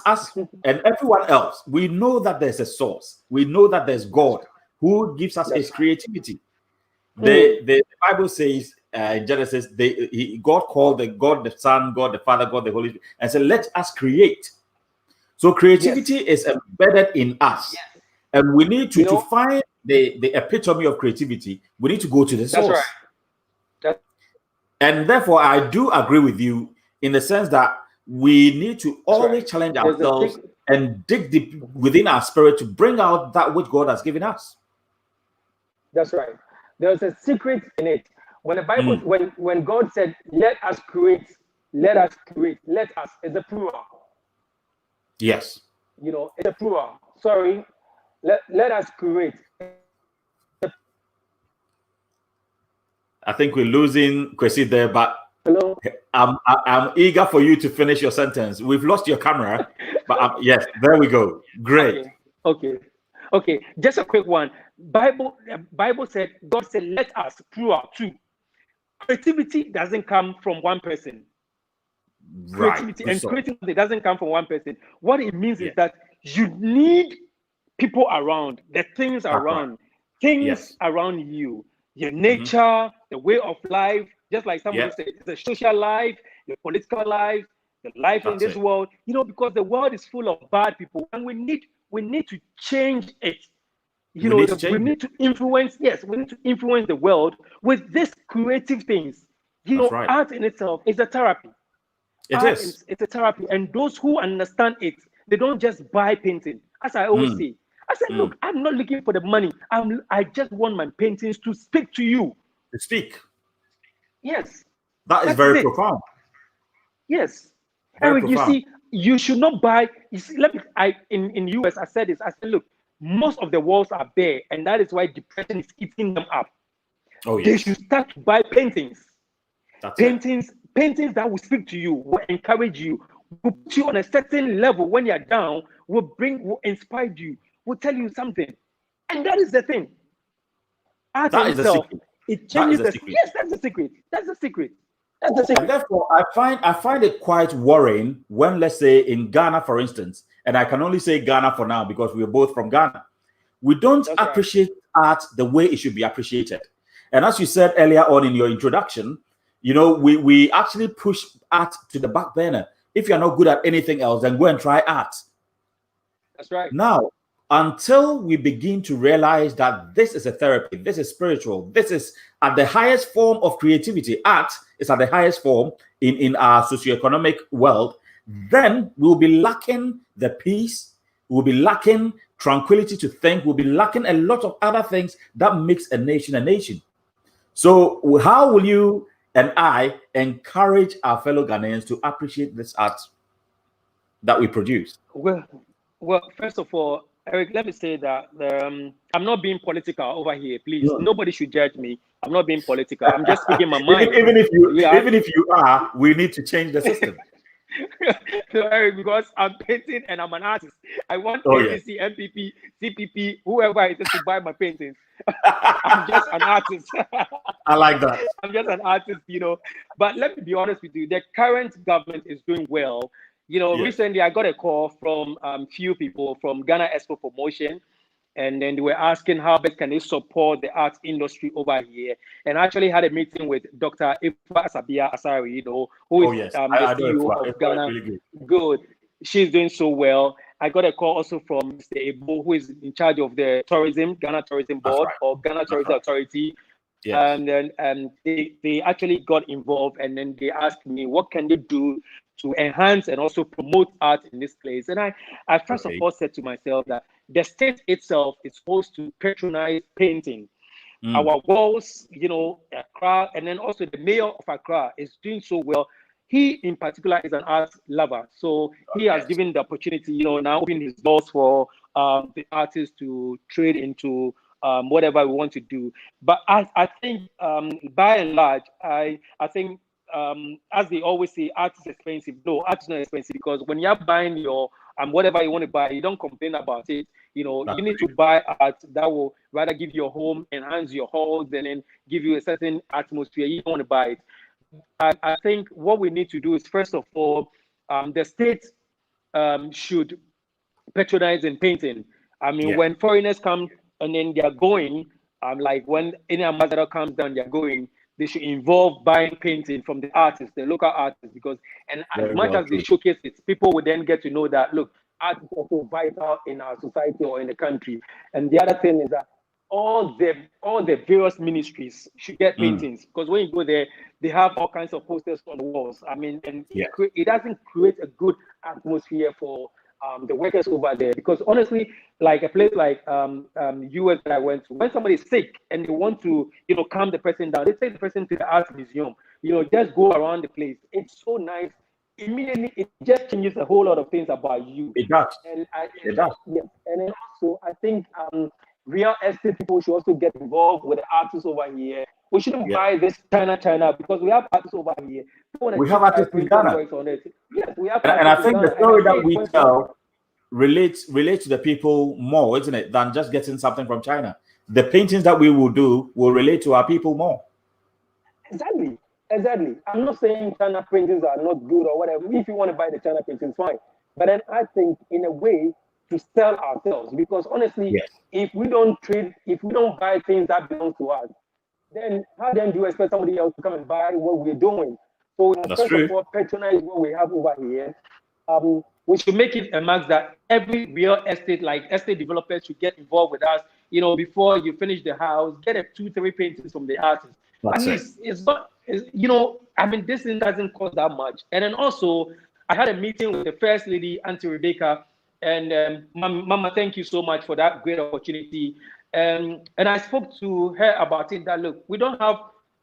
and everyone else, we know that there's a source. We know that there's God who gives us his creativity. The Bible says in Genesis, God called God the Son, God the Father, God the Holy Spirit, and said, let us create. So creativity is embedded in us. And we need to find the epitome of creativity. We need to go to the source. That's right. And therefore, I do agree with you in the sense that we need to always challenge ourselves and dig deep within our spirit to bring out that which God has given us. That's right. There's a secret in it. When the Bible, when God said, let us create, let us, it's a plural. Yes. It's a plural. Sorry. Let us create. I think we're losing Kwesi there, but hello. I'm eager for you to finish your sentence. We've lost your camera, but yes, there we go. Great. Okay. Just a quick one. Bible said, God said, let us, plural, two. Creativity doesn't come from one person. Creativity and creativity doesn't come from one person. What it means is that you need people around, the things around, around you, your nature, the way of life, just like somebody said, the social life, the political life, the life in this world, because the world is full of bad people, and we need to change it. We need to influence the world with these creative things. Art in itself is a therapy. It's a therapy, and those who understand it, they don't just buy painting. As I always say, I said, look, I'm not looking for the money. I just want my paintings to speak to you. To speak. Yes. That is very profound. Yes. Eric, you see, you should not buy. You see, in US, I said this. I said, look, most of the walls are bare, and that is why depression is eating them up. They should start to buy paintings. Paintings that will speak to you, will encourage you, will put you on a certain level when you're down, will inspire you, will tell you something. And that is the thing. Art itself, it changes the secret. Yes, that's the secret. That's the secret. And therefore, I find it quite worrying when, let's say, in Ghana, for instance, and I can only say Ghana for now because we're both from Ghana, we don't appreciate art the way it should be appreciated. And as you said earlier on in your introduction, we actually push art to the back burner. If you're not good at anything else, then go and try art. That's right. Now, until we begin to realize that this is a therapy, this is spiritual, this is at the highest form of creativity, art is at the highest form in our socioeconomic world, then we'll be lacking the peace, we'll be lacking tranquility to think, we'll be lacking a lot of other things that makes a nation a nation. So how will you and I encourage our fellow Ghanaians to appreciate this art that we produce? Well, first of all, Eric, let me say that I'm not being political over here. Please, nobody should judge me. I'm not being political. I'm just speaking my mind. Even if you are, we need to change the system. So, Eric, because I'm painting and I'm an artist, I want APC, MPP, CPP, whoever it is to buy my paintings. I'm just an artist. I like that. I'm just an artist, But let me be honest with you. The current government is doing well. Recently I got a call from few people from Ghana Expo Promotion, and then they were asking how best can they support the art industry over here. And I actually had a meeting with Dr. Ifa Asabia Asari, who is the CEO of Ghana. Really good. She's doing so well. I got a call also from Mr. Ebo, who is in charge of the tourism, Ghana Tourism Board or Ghana Tourism Authority. Yes. And then they actually got involved, and then they asked me what can they do to enhance and also promote art in this place. And I first of all said to myself that the state itself is supposed to patronize painting. Our walls, Accra, and then also the mayor of Accra is doing so well. He in particular is an art lover. So he has given the opportunity, now opening his doors for the artists to trade into whatever we want to do. But I think by and large, I think as they always say, art is expensive. No, art is not expensive, because when you're buying your whatever you want to buy, you don't complain about it. You need to buy art that will rather give your home, enhance your halls, and then give you a certain atmosphere. You don't want to buy it. I think what we need to do is, first of all, the state should patronize in painting. When foreigners come and then they're going, like when any ambassador comes down, they're going, they should involve buying painting from the artists, the local artists, because as much as they showcase it, people will then get to know that, look, art is also vital in our society or in the country. And the other thing is that all the various ministries should get paintings, because when you go there, they have all kinds of posters on the walls. It doesn't create a good atmosphere for the workers over there, because honestly, like a place like US that I went to, when somebody is sick and they want to calm the person down, they take the person to the art museum, just go around the place. It's so nice. Immediately it just changes a whole lot of things about you. It does. It does. Yes. And then also I think real estate people should also get involved with the artists over here. We shouldn't buy this China, because we have artists over here. We have artists in Ghana. Yes, we have. And I think the story that we tell relates to the people more, isn't it, than just getting something from China. The paintings that we will do will relate to our people more. Exactly. I'm not saying China paintings are not good or whatever. If you want to buy the China paintings, fine. But then I think in a way to sell ourselves, because honestly, if we don't buy things that belong to us, then how then do you expect somebody else to come and buy what we're doing? So first of all, patronize what we have over here. We should make it a must that every real estate, like estate developers, should get involved with us. Before you finish the house, get 2-3 paintings from the artists. It's not, this thing doesn't cost that much. And then also, I had a meeting with the First Lady, Auntie Rebecca, and Mama, thank you so much for that great opportunity. And I spoke to her about it, that look, we don't have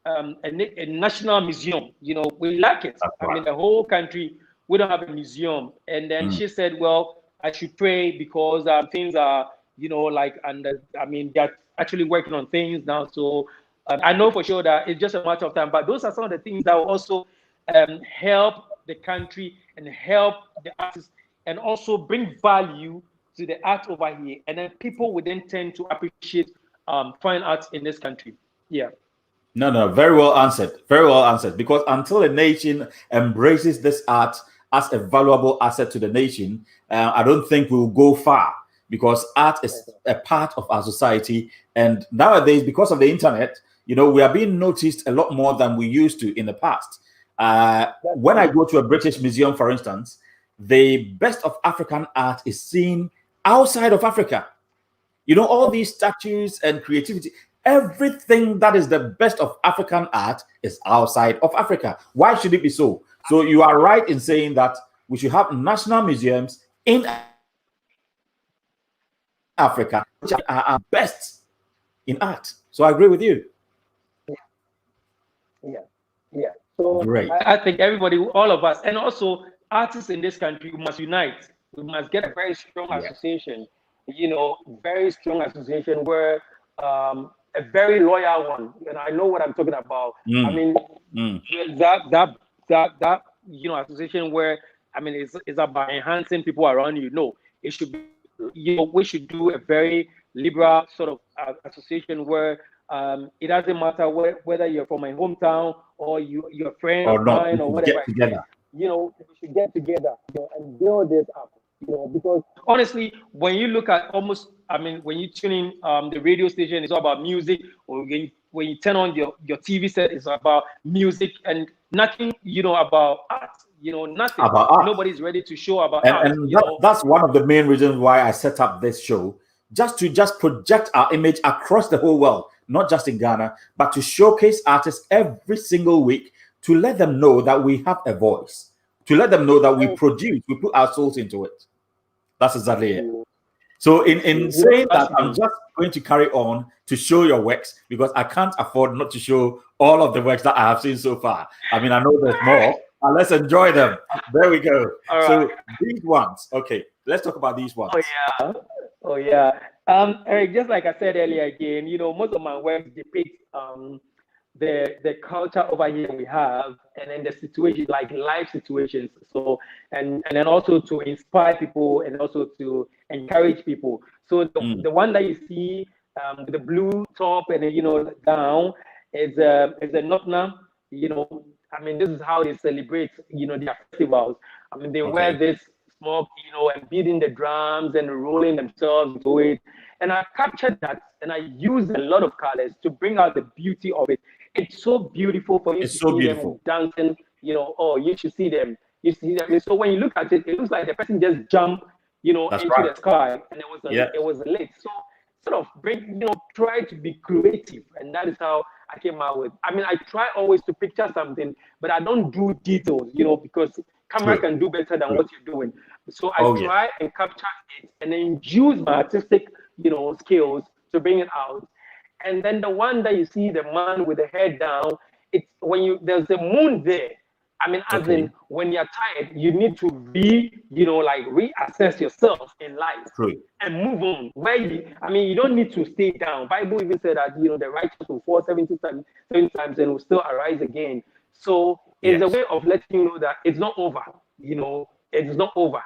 a national museum. We lack it. The whole country, we don't have a museum. And then she said, well, I should pray, because things are, they're actually working on things now. So I know for sure that it's just a matter of time. But those are some of the things that will also help the country and help the artists, and also bring value to the art over here. And then people would then tend to appreciate fine arts in this country. Yeah. No, very well answered. Very well answered. Because until a nation embraces this art as a valuable asset to the nation, I don't think we'll go far, because art is a part of our society. And nowadays, because of the internet, we are being noticed a lot more than we used to in the past. When I go to a British museum, for instance, the best of African art is seen outside of Africa. You know, all these statues and creativity, everything that is the best of African art is outside of Africa. Why should it be so? So you are right in saying that we should have national museums in Africa, which are best in art. So I agree with you. Yeah. So Great. I think everybody, all of us, and also artists in this country, must unite. We must get a very strong association, very strong association where a very loyal one, and I know what I'm talking about. I mean, that association where, I mean, it's about enhancing people around you. No, it should be, we should do a very liberal sort of association where it doesn't matter whether you're from my hometown or you're a friend or of not, mine or whatever. Get together. We should get together, and build this up. Because honestly, when you look at when you tune in the radio station, it's all about music, or when you turn on your TV set, it's about music and nothing, about art. Nothing. About art. Nobody's ready to show about art. And that's one of the main reasons why I set up this show, just to project our image across the whole world, not just in Ghana, but to showcase artists every single week, to let them know that we have a voice, to let them know that we produce, we put our souls into it. That's exactly it. So in saying that, I'm just going to carry on to show your works, because I can't afford not to show all of the works that I have seen so far. I mean, I know there's more, but let's enjoy them. There we go. All so right. These ones, okay, let's talk about these ones. Oh yeah. Eric, just like I said earlier again, most of my work depict the culture over here we have, and then the situation, like life situations. So and then also to inspire people and also to encourage people. So the one that you see, the blue top and then down is a Notna. I mean, this is how they celebrate their festivals. I mean, they wear this smoke, and beating the drums and rolling themselves into it. And I captured that, and I used a lot of colors to bring out the beauty of it. It's so beautiful for you to see them dancing. You should see them. You see them. And so when you look at it, it looks like the person just jumped, into the sky, and it was lit. So sort of try to be creative, and that is how I came out with. I mean, I try always to picture something, but I don't do details, because camera can do better than what you're doing. So I try and capture it, and then use my artistic, skills to bring it out. And then the one that you see, the man with the head down, it's when there's the moon there. I mean, as in when you're tired, you need to reassess yourself in life and move on. You don't need to stay down. Bible even said that the righteous will fall 70 times and will still arise again. So it's a way of letting you know that it's not over. It is not over.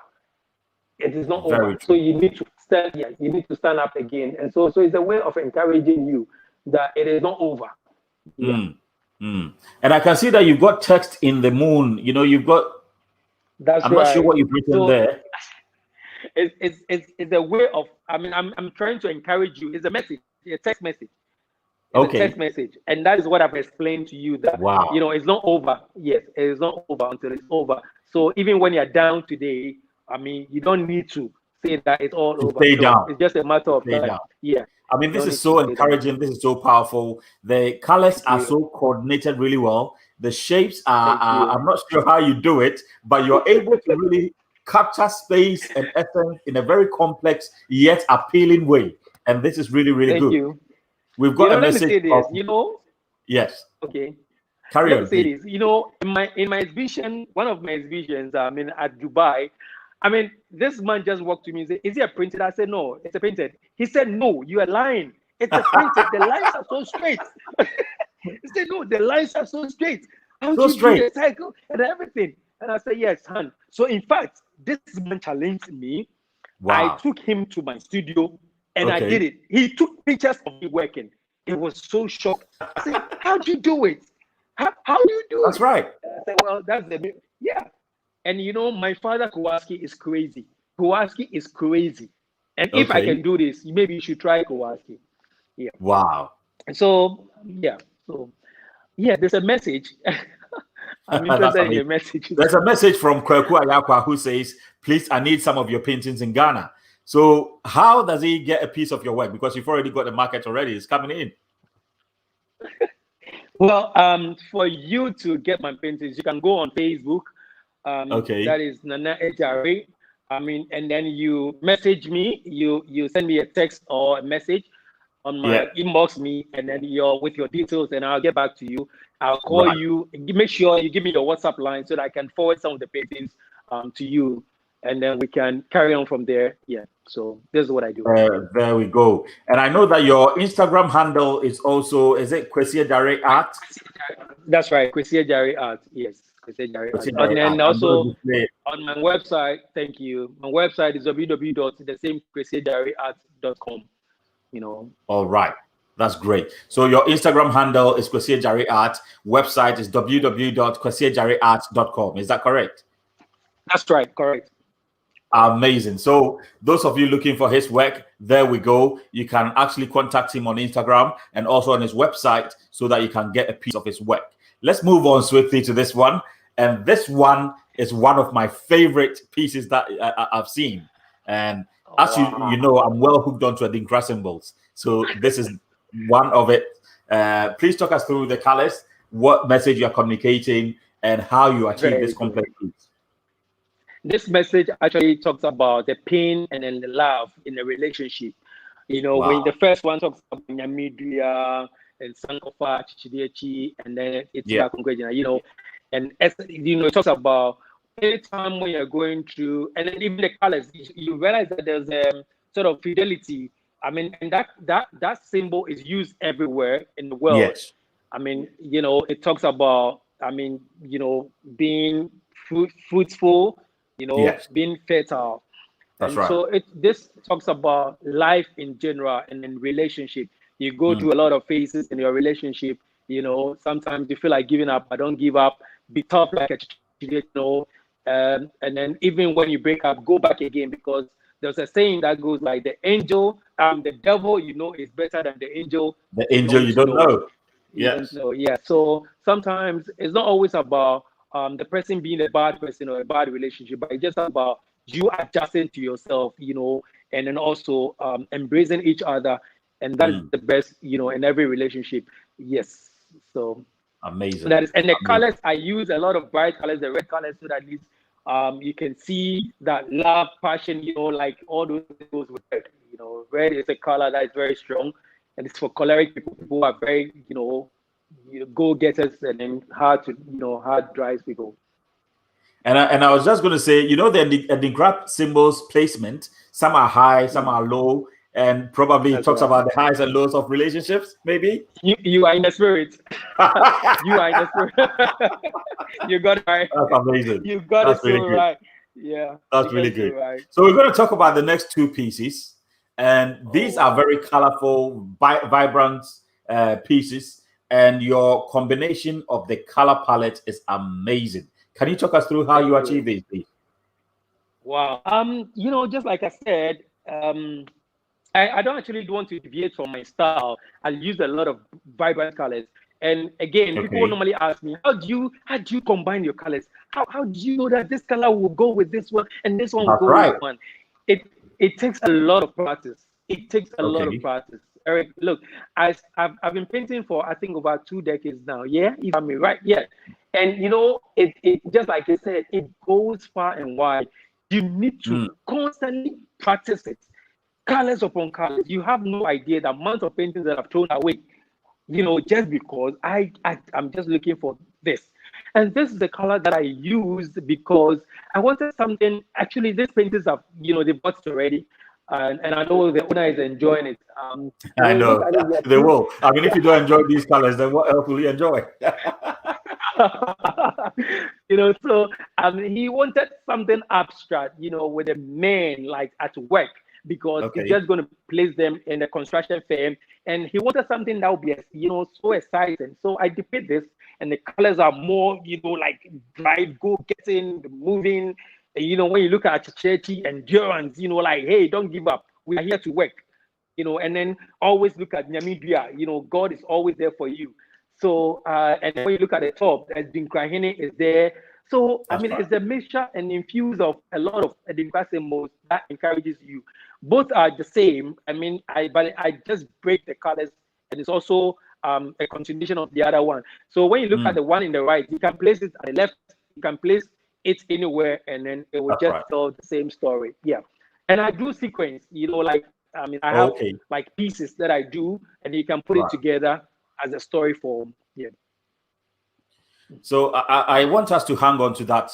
It is not over. So you need to stand. Yeah, you need to stand up again. And so it's a way of encouraging you that it is not over. Yeah. And I can see that you've got text in the moon. You've got. I'm not sure what you've written there. It's a way of. I mean, I'm trying to encourage you. It's a message, a text message. It's a text message, and that is what I've explained to you. That it's not over. Yes, it is not over until it's over. So even when you're down today, I mean, you don't need to say that it's all over. Stay down. It's just a matter of time. Down. Yeah. I mean, this is so encouraging. This is so powerful. The colors are so coordinated really well. The shapes are, I'm not sure how you do it, but you're able to really capture space and essence in a very complex yet appealing way. And this is really, really good. You. We've got a message. Let me say this, Yes. Okay. Carry on. Let me say this. In my exhibition, one of my exhibitions, at Dubai, this man just walked to me and said, "Is it a printed?" I said, "No, it's a printed." He said, "No, you are lying. It's a printed. The lines are so straight." He said, "No, the lines are so straight. How do you do the cycle and everything?" And I said, "Yes, Han." So in fact, this man challenged me. Wow. I took him to my studio and I did it. He took pictures of me working. It was so shocked. I said, "How do you do it? How do you do it?" That's right. I said, "Well, that's yeah." And my father Kowalski is crazy. Kowalski is crazy. And if I can do this, maybe you should try Kowalski. Yeah. Wow. So there's a message. I'm interested in a message. There's a message from Kwesiagyare who says, "Please, I need some of your paintings in Ghana." So how does he get a piece of your work? Because you've already got the market already. It's coming in. Well, for you to get my paintings, you can go on Facebook. Okay. That is Nana Ejare. I mean, and then you message me. You send me a text or a message on my inbox me, and then you're with your details, and I'll get back to you. I'll call you. Make sure you give me your WhatsApp line so that I can forward some of the paintings to you, and then we can carry on from there. Yeah. So this is what I do. There we go. And I know that your Instagram handle is also, is it Kwesiagyare Art? That's right, Kwesiagyare Art. Yes, Kwesiagyare Art. And then also on my website, thank you. My website is www.thesamekwesiagyareart.com. You know. All right. That's great. So your Instagram handle is Kwesiagyare Art. Website is www.kwesiagyareart.com. Is that correct? That's right. Correct. Amazing. So those of you looking for his work, there we go. You can actually contact him on Instagram and also on his website so that you can get a piece of his work. Let's move on swiftly to this one. And this one is one of my favorite pieces that I've seen. And as you know, I'm well hooked onto Adinkra symbols. So this is one of it. Please talk us through the colors, what message you're communicating, and how you achieve this complex piece. This message actually talks about the pain and then the love in a relationship. You know, when the first one talks about Nyamidria and Sankofa, Chichidiechi, and then it's you know, and you know, it talks about any time when you're going through, and then even the colors, you realize that there's a sort of fidelity. I mean, and that symbol is used everywhere in the world. Yes. I mean, you know, it talks about, I mean, you know, being fruitful, you know, being fertile. That's right. So this talks about life in general and in relationship. You go through a lot of phases in your relationship. You know, sometimes you feel like giving up, but don't give up. Be tough like a you know, and then even when you break up, go back again, because there's a saying that goes like the devil, you know, is better than the angel. The angel you don't know. Yes. Yeah. So sometimes it's not always about the person being a bad person or a bad relationship, but it's just about you adjusting to yourself, you know, and then also embracing each other. And that is the best, you know, in every relationship. Yes. So amazing. That is, and the colors, I use a lot of bright colors, the red colors, so that at least you can see that love, passion, you know, like all those goes with red. You know, red is a color that is very strong, and it's for choleric people who are very, you know, go-getters, and then hard drives people. And I was just going to say, you know, the graph symbols placement, some are high, some are low, and probably talks about the highs and lows of relationships, maybe. You are in the spirit. You are in the spirit. You got it right. That's amazing. You got it so right. Yeah. That's really good. So we're going to talk about the next two pieces. And these are very colorful, vibrant pieces. And your combination of the color palette is amazing. Can you talk us through how you achieve these, please? Wow. You know, just like I said, I don't actually want to deviate from my style. I use a lot of vibrant colors. And again, people normally ask me, how do you combine your colors? How do you know that this color will go with this one and this one will go with this one? It takes a lot of practice. It takes a lot of practice. Eric, look, I've been painting for I think about 2 decades now. Yeah, if I'm right. Yeah. And you know, it just like you said, it goes far and wide. You need to constantly practice it. Colors upon colors. You have no idea the amount of paintings that I've thrown away, you know, just because I'm just looking for this. And this is the color that I used because I wanted something. Actually, these paintings have, you know, they bought it already. And I know the owner is enjoying it. I know they will. I mean, if you don't enjoy these colors, then what else will you enjoy? You know, so he wanted something abstract, you know, with a man like at work, because he's just going to place them in the construction firm, and he wanted something that would be, you know, so exciting. So I depict this, and the colors are more, you know, like drive, go getting, moving. You know, when you look at Chichechi, endurance, you know, like, hey, don't give up. We are here to work, you know, and then always look at Nyamidria, you know, God is always there for you. So, and when you look at the top, as Dinkrahine is there, So, I That's mean, right. it's a mixture and infuse of a lot of modes that encourages you. Both are the same. I mean, but I just break the colors, and it's also a continuation of the other one. So when you look at the one in the right, you can place it at the left, you can place it anywhere, and then it will That's just right. tell the same story. Yeah. And I do sequence, like, I mean, I have Okay. like pieces that I do, and you can put Right. it together as a story form. Yeah. So I want us to hang on to that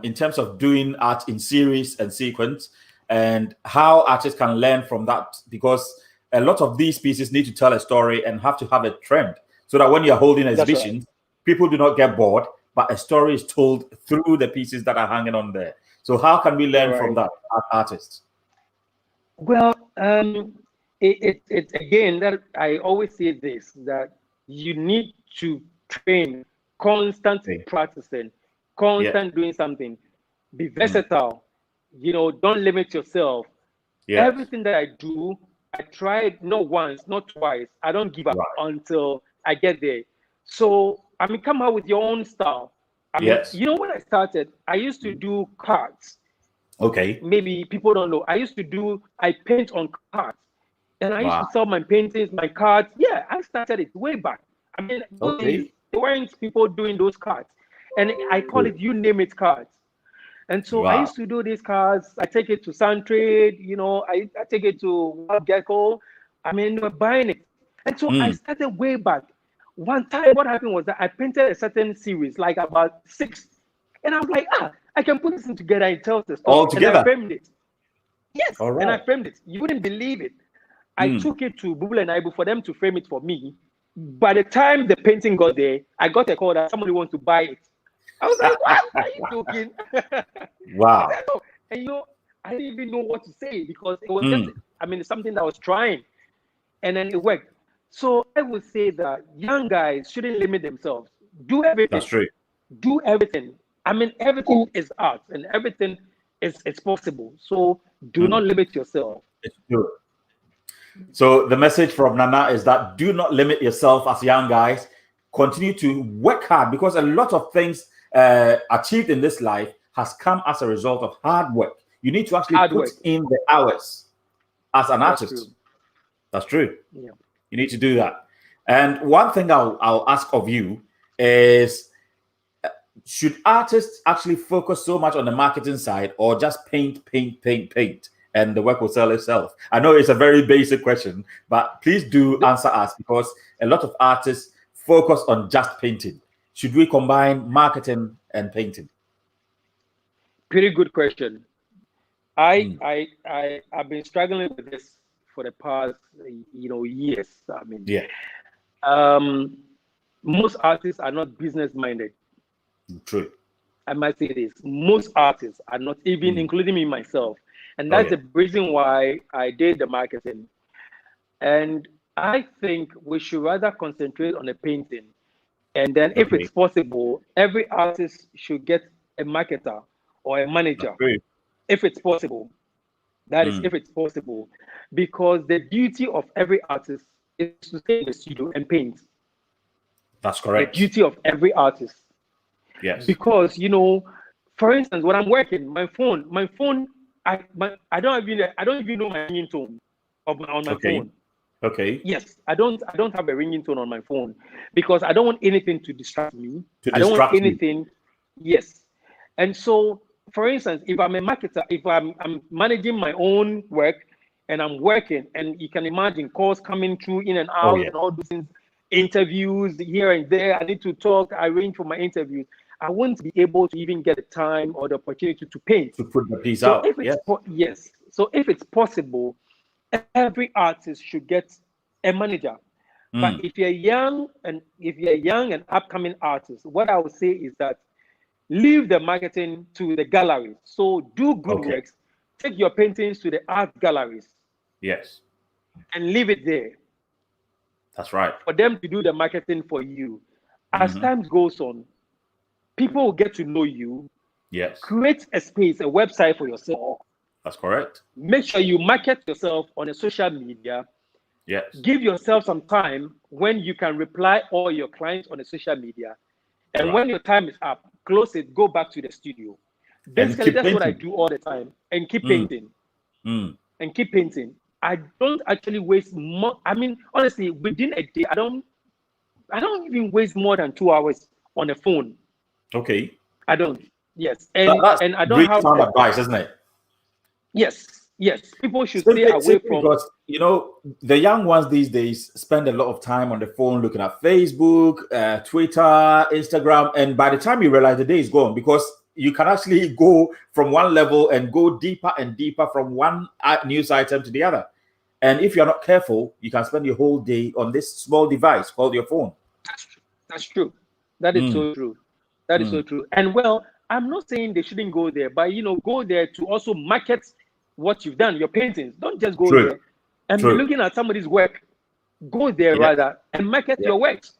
in terms of doing art in series and sequence, and how artists can learn from that, because a lot of these pieces need to tell a story and have to have a trend, so that when you're holding exhibitions, people do not get bored, but a story is told through the pieces that are hanging on there. So how can we learn from that as artists? Well, it's again that I always say this, that you need to train, constant practicing, constant doing something, be versatile. Don't limit yourself. Yes. Everything that I do, I try it not once, not twice. I don't give up until I get there. So I mean, come out with your own style. I mean, when I started, I used to do cards. Okay. Maybe people don't know. I paint on cards. And I used to sell my paintings, my cards. Yeah, I started it way back. I mean, there weren't people doing those cards. And I call it, you name it, cards. And so I used to do these cards. I take it to Suntrade, I take it to Wild Gecko. I mean, we're buying it. And so I started way back. One time, what happened was that I painted a certain series, like about 6. And I was like, I can put this in together and tell the story. All together. And I framed it. Yes, All right. and I framed it. You wouldn't believe it. I took it to Bubble and Ibu for them to frame it for me. By the time the painting got there, I got a call that somebody wants to buy it. I was like, what are you joking? Wow. And I didn't even know what to say, because it was just, it's something that I was trying. And then it worked. So I would say that young guys shouldn't limit themselves. Do everything. That's true. Do everything. I mean, everything is art and everything is possible. So do not limit yourself. It's true. So the message from Nana is that do not limit yourself as young guys. Continue to work hard, because a lot of things achieved in this life has come as a result of hard work. You need to actually put in the hours as an artist. True. That's true. Yeah. You need to do that. And one thing I'll ask of you is, should artists actually focus so much on the marketing side, or just paint, and the work will sell itself? I know it's a very basic question, but please do answer us, because a lot of artists focus on just painting. Should we combine marketing and painting? Pretty good question. I've been struggling with this for the past years. I mean, most artists are not business minded. True. I might say this. Most artists are not, even including me myself. And that's the reason why I did the marketing. And I think we should rather concentrate on the painting. And then if it's possible, every artist should get a marketer or a manager. If it's possible. That is, if it's possible. Because the duty of every artist is to stay in the studio and paint. That's correct. The duty of every artist. Yes. Because for instance, when I'm working, my phone, I don't even know my ringing tone on my phone. Okay. Yes, I don't have a ringing tone on my phone, because I don't want anything to distract me. I don't want anything. Yes. And so, for instance, if I'm a marketer, if I'm managing my own work and I'm working, and you can imagine calls coming through in and out and all those things, interviews here and there, I need to talk, arrange for my interviews. I won't be able to even get the time or the opportunity to paint. To put the piece out. Yes. So if it's possible, every artist should get a manager. But if you're young and upcoming artist, what I would say is that leave the marketing to the galleries. So do good works, take your paintings to the art galleries. Yes. And leave it there. That's right. For them to do the marketing for you. As time goes on, people will get to know you. Yes. Create a space, a website for yourself. That's correct. Make sure you market yourself on a social media. Yes. Give yourself some time when you can reply all your clients on a social media. And when your time is up, close it, go back to the studio. Basically, that's what I do all the time, and keep painting. And keep painting. I don't actually waste more. I mean, honestly, within a day, I don't even waste more than 2 hours on the phone. Okay. I don't. Yes, and I don't great have sound advice, isn't it? Yes. People should stay away from, because the young ones these days spend a lot of time on the phone looking at Facebook, Twitter, Instagram, and by the time you realize the day is gone, because you can actually go from one level and go deeper and deeper from one news item to the other. And if you're not careful, you can spend your whole day on this small device called your phone. That's true. That is so true. That is so true. And well, I'm not saying they shouldn't go there, but go there to also market what you've done, your paintings. Don't just go there and be looking at somebody's work. Go there rather and market your works.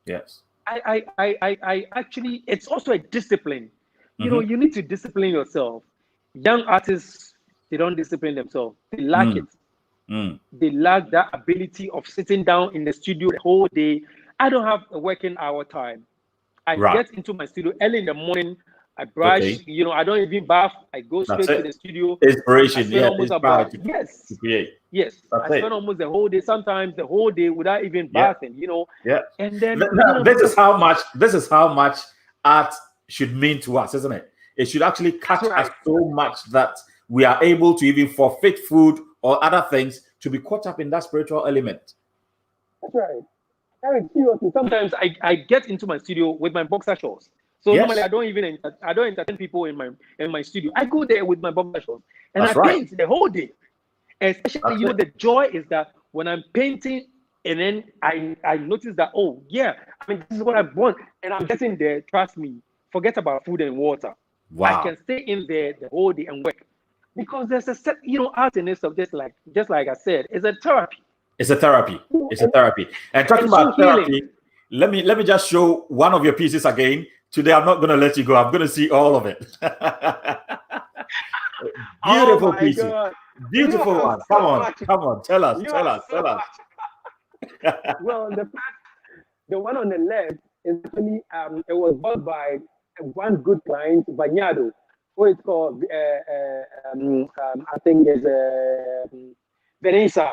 Yes. I actually, it's also a discipline. You need to discipline yourself. Young artists, they don't discipline themselves. They lack it. They lack that ability of sitting down in the studio the whole day. I don't have a working hour time. I get into my studio early in the morning. I brush, I don't even bath. I go straight to the studio. Inspiration, yes. I spend almost the whole day, sometimes the whole day without even bathing, Yeah. And then this is how much art should mean to us, isn't it? It should actually catch us so much that we are able to even forfeit food or other things to be caught up in that spiritual element. That's right. Seriously, sometimes I get into my studio with my boxer shorts. So normally I don't entertain people in my studio. I go there with my boxer shorts and paint the whole day. And especially, the joy is that when I'm painting and then I notice that, this is what I want, and I'm getting there. Trust me, forget about food and water. Wow. I can stay in there the whole day and work, because there's a set, art in this subject, just like I said, it's a therapy. It's a therapy. And talking about therapy, let me just show one of your pieces again. Today, I'm not going to let you go. I'm going to see all of it. Beautiful pieces. God. Beautiful one. Come on. Tell us. Well, the one on the left is actually, it was bought by one good client, Banyado, who is called, I think is Vanessa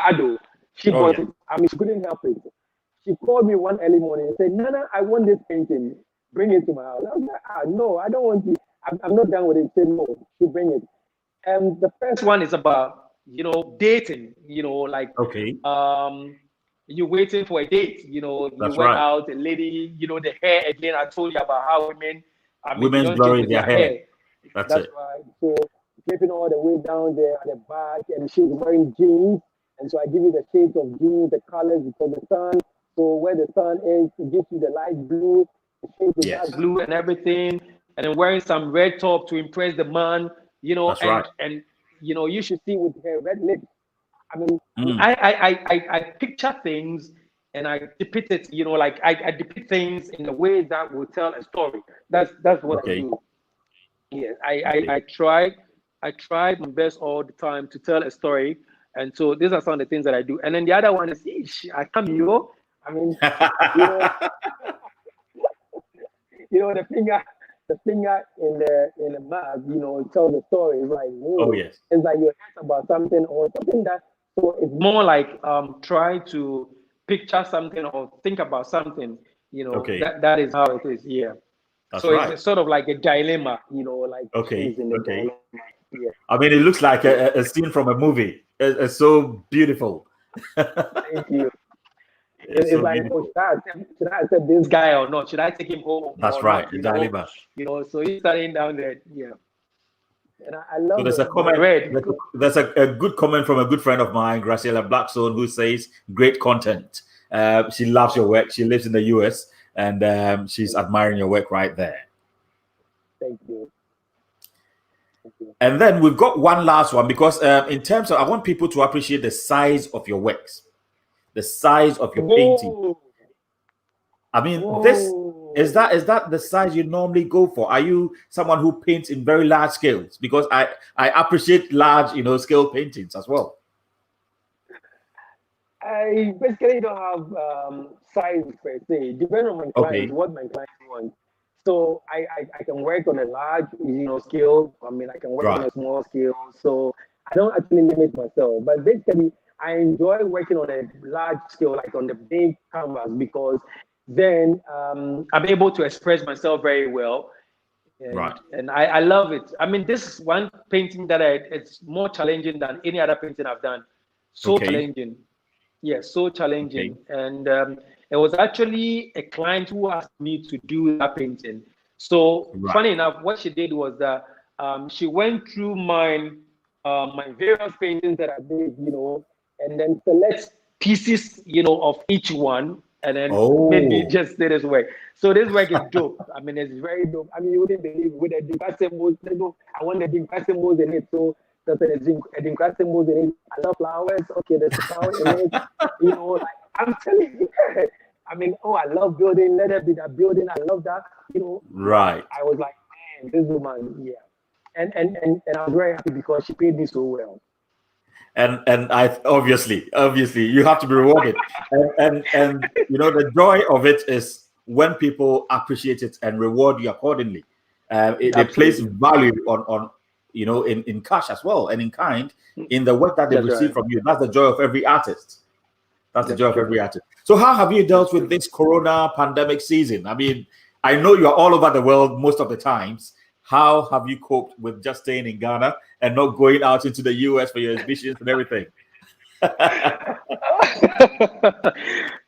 Ado. She bought it. She couldn't help it. She called me one early morning and said, Nana, I want this painting. Bring it to my house. I was like, no, I don't want it. I'm not done with it. She said, no, she bring it. And the first one is about, dating, you're waiting for a date, you went out, a lady, the hair again. I told you about how women's glory, their hair. That's it. Right. So dripping all the way down there at the back, and she's wearing jeans. And so I give you the shades of jeans, the colors, because the sun. So where the sun is, it gives you the light blue, the shades of dark blue and everything. And then wearing some red top to impress the man, and you should see with her red lips. I picture things and I depict it, I depict things in a way that will tell a story. That's what I do. Yeah, I try my best all the time to tell a story. And so these are some of the things that I do. And then the other one is, I come, the finger in the map, tells the story. It's like, it's like you're about something or something that. So it's more like try to picture something or think about something. That is how it is. Yeah. That's it's sort of like a dilemma. Dilemma. Yeah. I mean, it looks like a scene from a movie. It's so beautiful. Thank you. It's so like, should I accept this guy or not? Should I take him home? That's right, the dilemma. So he's starting down there. Yeah. And I love. So there's a comment. There's a good comment from a good friend of mine, Graciela Blackstone, who says, "Great content. She loves your work. She lives in the US, and she's admiring your work right there." Thank you. And then we've got one last one, because in terms of, I want people to appreciate the size of your works, the size of your painting. I mean, this is that the size you normally go for? Are you someone who paints in very large scales? Because I appreciate large, scale paintings as well. I basically don't have size per se. Depending on my client, what my client wants. So I can work on a large, scale. I mean, I can work on Right. a small scale. So I don't actually limit myself. But basically, I enjoy working on a large scale, like on the big canvas, because then I'm able to express myself very well. Right. And I love it. I mean, this is one painting that it's more challenging than any other painting I've done. So Okay. challenging. Yes, so Okay. challenging. And it was actually a client who asked me to do that painting. So Right. funny enough, what she did was that she went through my various paintings that I did, and then select pieces, of each one, and then made me Oh. just do this work. So this work is dope. I mean, it's very dope. I mean, you wouldn't believe with the Dinka symbols. I want the Dinka symbols in it. So there's a Dinka symbols in it. I love flowers. Okay, there's a flower in it. Like I'm telling you. I mean, I love building. Let it be that building. I love that. Right. I was like, man, this woman, yeah. And I was very happy because she paid me so well. And I obviously you have to be rewarded, and the joy of it is when people appreciate it and reward you accordingly. They place Absolutely. value on in cash as well and in kind in the work that they That's receive right. from you. That's the joy of every artist. That's the That's joy of every true. artist. So how have you That's dealt with true. this Corona pandemic season? I mean, I know you're all over the world most of the times. How have you coped with just staying in Ghana and not going out into the US for your exhibitions and everything?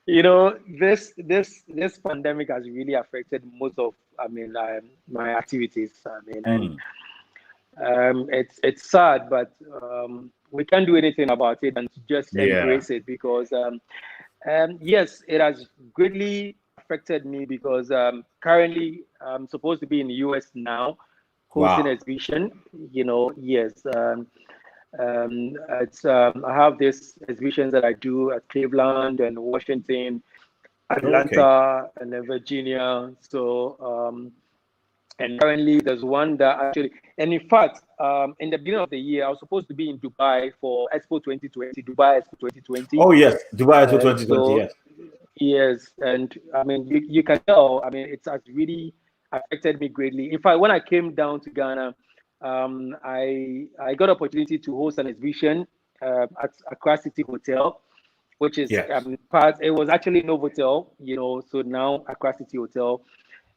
This pandemic has really affected most of, my activities. I mean, and it's sad, but we can't do anything about it and just Yeah. embrace it because yes, it has greatly affected me because currently I'm supposed to be in the US now, hosting Wow. exhibition. Yes. I have these exhibitions that I do at Cleveland and Washington, Okay. Atlanta, and then Virginia. So and currently there's one that actually, and in fact, in the beginning of the year, I was supposed to be in Dubai for Expo 2020, Dubai Expo 2020. Oh yes, Dubai to And 2020. so, Yes. yes, and I mean, you can tell, I mean, it's has really affected me greatly. In fact, when I came down to Ghana, I got opportunity to host an exhibition at Accra City Hotel, which is Yes. it was actually Novotel, so now Accra City Hotel.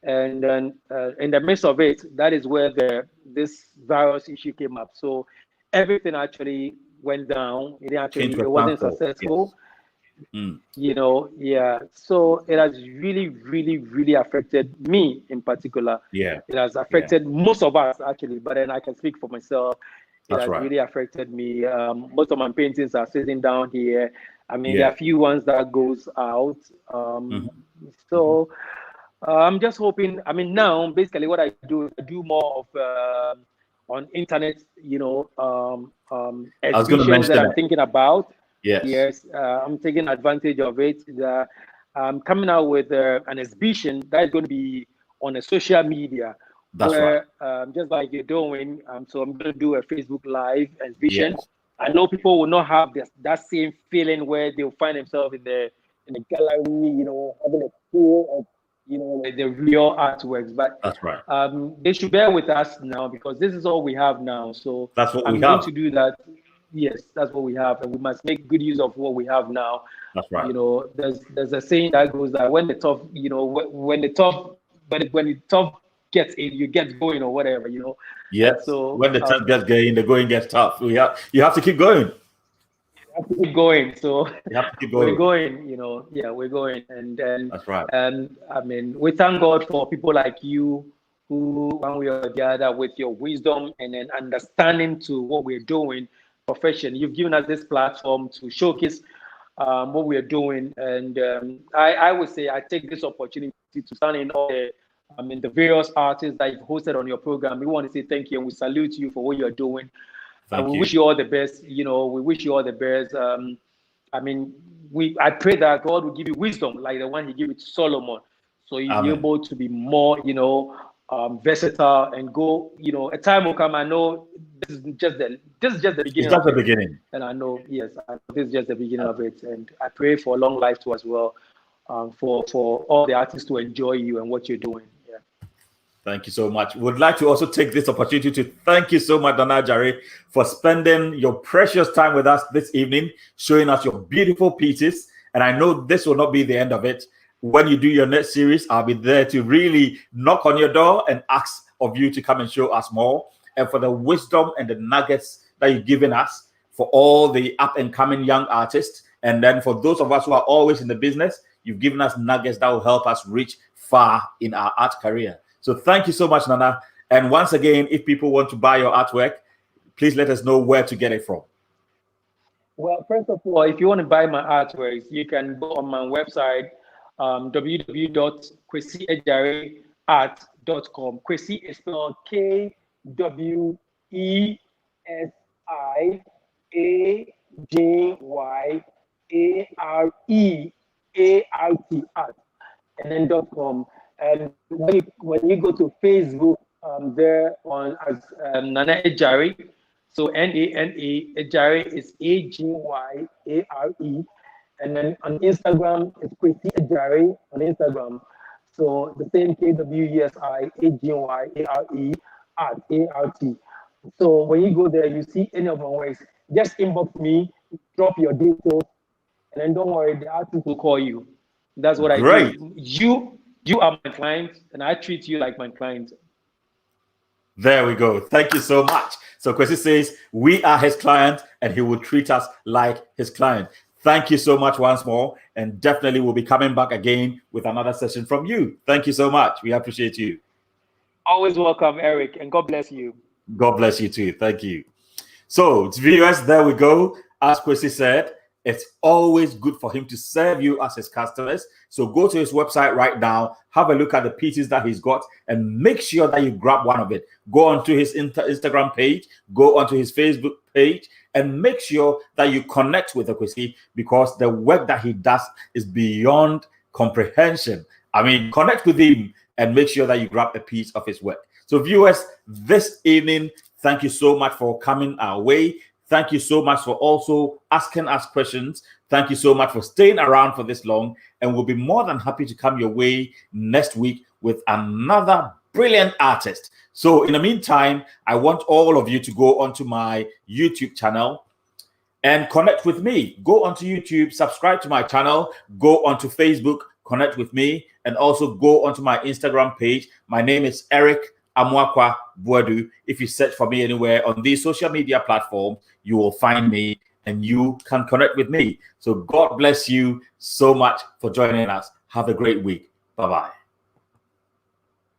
And then in the midst of it, that is where this virus issue came up. So everything actually went down. Came to It a wasn't standstill. Yes. successful. Mm. Yeah. So it has really, really, really affected me in particular. Yeah. It has Yeah. affected most of us actually, but then I can speak for myself. It That's has right. really affected me. Most of my paintings are sitting down here. I mean, there Yeah. are a few ones that goes out. Hmm. Hmm. So I'm just hoping. I mean, now basically what I do is I do more of on internet, I was going to exhibitions that mention I'm it. thinking about. Yes. Yes, I'm taking advantage of it. I'm coming out with an exhibition that is going to be on a social media That's right. where, just like you're doing, so I'm going to do a Facebook Live exhibition. Yes. I know people will not have that same feeling where they'll find themselves in the gallery, having a feel of, the real artworks. But That's right. they should bear with us now because this is all we have now. So That's what we I'm going have. to do that. Yes, that's what we have, and we must make good use of what we have now. That's right. There's a saying that goes that when the tough, when the tough, when the tough gets in, you get going or whatever. And Yes. so When the tough gets going, the going gets tough. You have to keep going. have to keep going. So You have to keep we're going. going, yeah, we're going. That's right. And I mean, we thank God for people like you who, one way or the other, with your wisdom and then understanding to what we're doing, profession. You've given us this platform to showcase what we're doing. And I would say I take this opportunity to stand in all the various artists that you've hosted on your program. We want to say thank you and we salute you for what you're doing. And Thank we you. wish you all the best. We wish you all the best. I mean, I pray that God will give you wisdom like the one He gave it to Solomon, so you'll be Amen. able to be more, versatile and go. A time will come. I know this is just the It's beginning just of the it, beginning. and I know this is just the beginning of it. And I pray for long life too as well, for all the artists to enjoy you and what you're doing. Yeah. Thank you so much. Would like to also take this opportunity to thank you so much, Nana Jare, for spending your precious time with us this evening, showing us your beautiful pieces. And I know this will not be the end of it. When you do your next series, I'll be there to really knock on your door and ask of you to come and show us more. And for the wisdom and the nuggets that you've given us, for all the up and coming young artists. And then for those of us who are always in the business, you've given us nuggets that will help us reach far in our art career. So thank you so much, Nana. And once again, if people want to buy your artwork, please let us know where to get it from. Well, first of all, if you want to buy my artworks, you can go on my website, www.kwesiagyareart.com. Kwesi is spelled KWESIAJYAREART, and then .com. And when you go to Facebook, there on as Nana Ejare, so Nana Ejare is AJYARE, and then on Instagram it's Kwesiagyare on Instagram. So the same KWESIAGYARE ART. So when you go there, you see any of my works, just inbox me, drop your details, and then don't worry, the artist will call you. That's what I do. You are my client, and I treat you like my client. There we go. Thank you so much. So Kwesi says we are his client, and he will treat us like his client. Thank you so much once more, and definitely we'll be coming back again with another session from you. Thank you so much. We appreciate you. Always welcome, Eric, and God bless you. God bless you too. Thank you. So, viewers, there we go. As Kwesi said, it's always good for him to serve you as his customers. So go to his website right now, have a look at the pieces that he's got, and make sure that you grab one of it. Go onto his Instagram page, go onto his Facebook page, and make sure that you connect with Kwesi, because the work that he does is beyond comprehension. I mean, connect with him and make sure that you grab a piece of his work. So viewers, this evening, thank you so much for coming our way. Thank you so much for also asking us questions. Thank you so much for staying around for this long. And we'll be more than happy to come your way next week with another brilliant artist. So in the meantime, I want all of you to go onto my YouTube channel and connect with me. Go onto YouTube, subscribe to my channel, go onto Facebook, connect with me, and also go onto my Instagram page. My name is Eric Amoakwa-Boadu. If you search for me anywhere on these social media platforms, you will find me and you can connect with me. So God bless you so much for joining us. Have a great week. Bye-bye.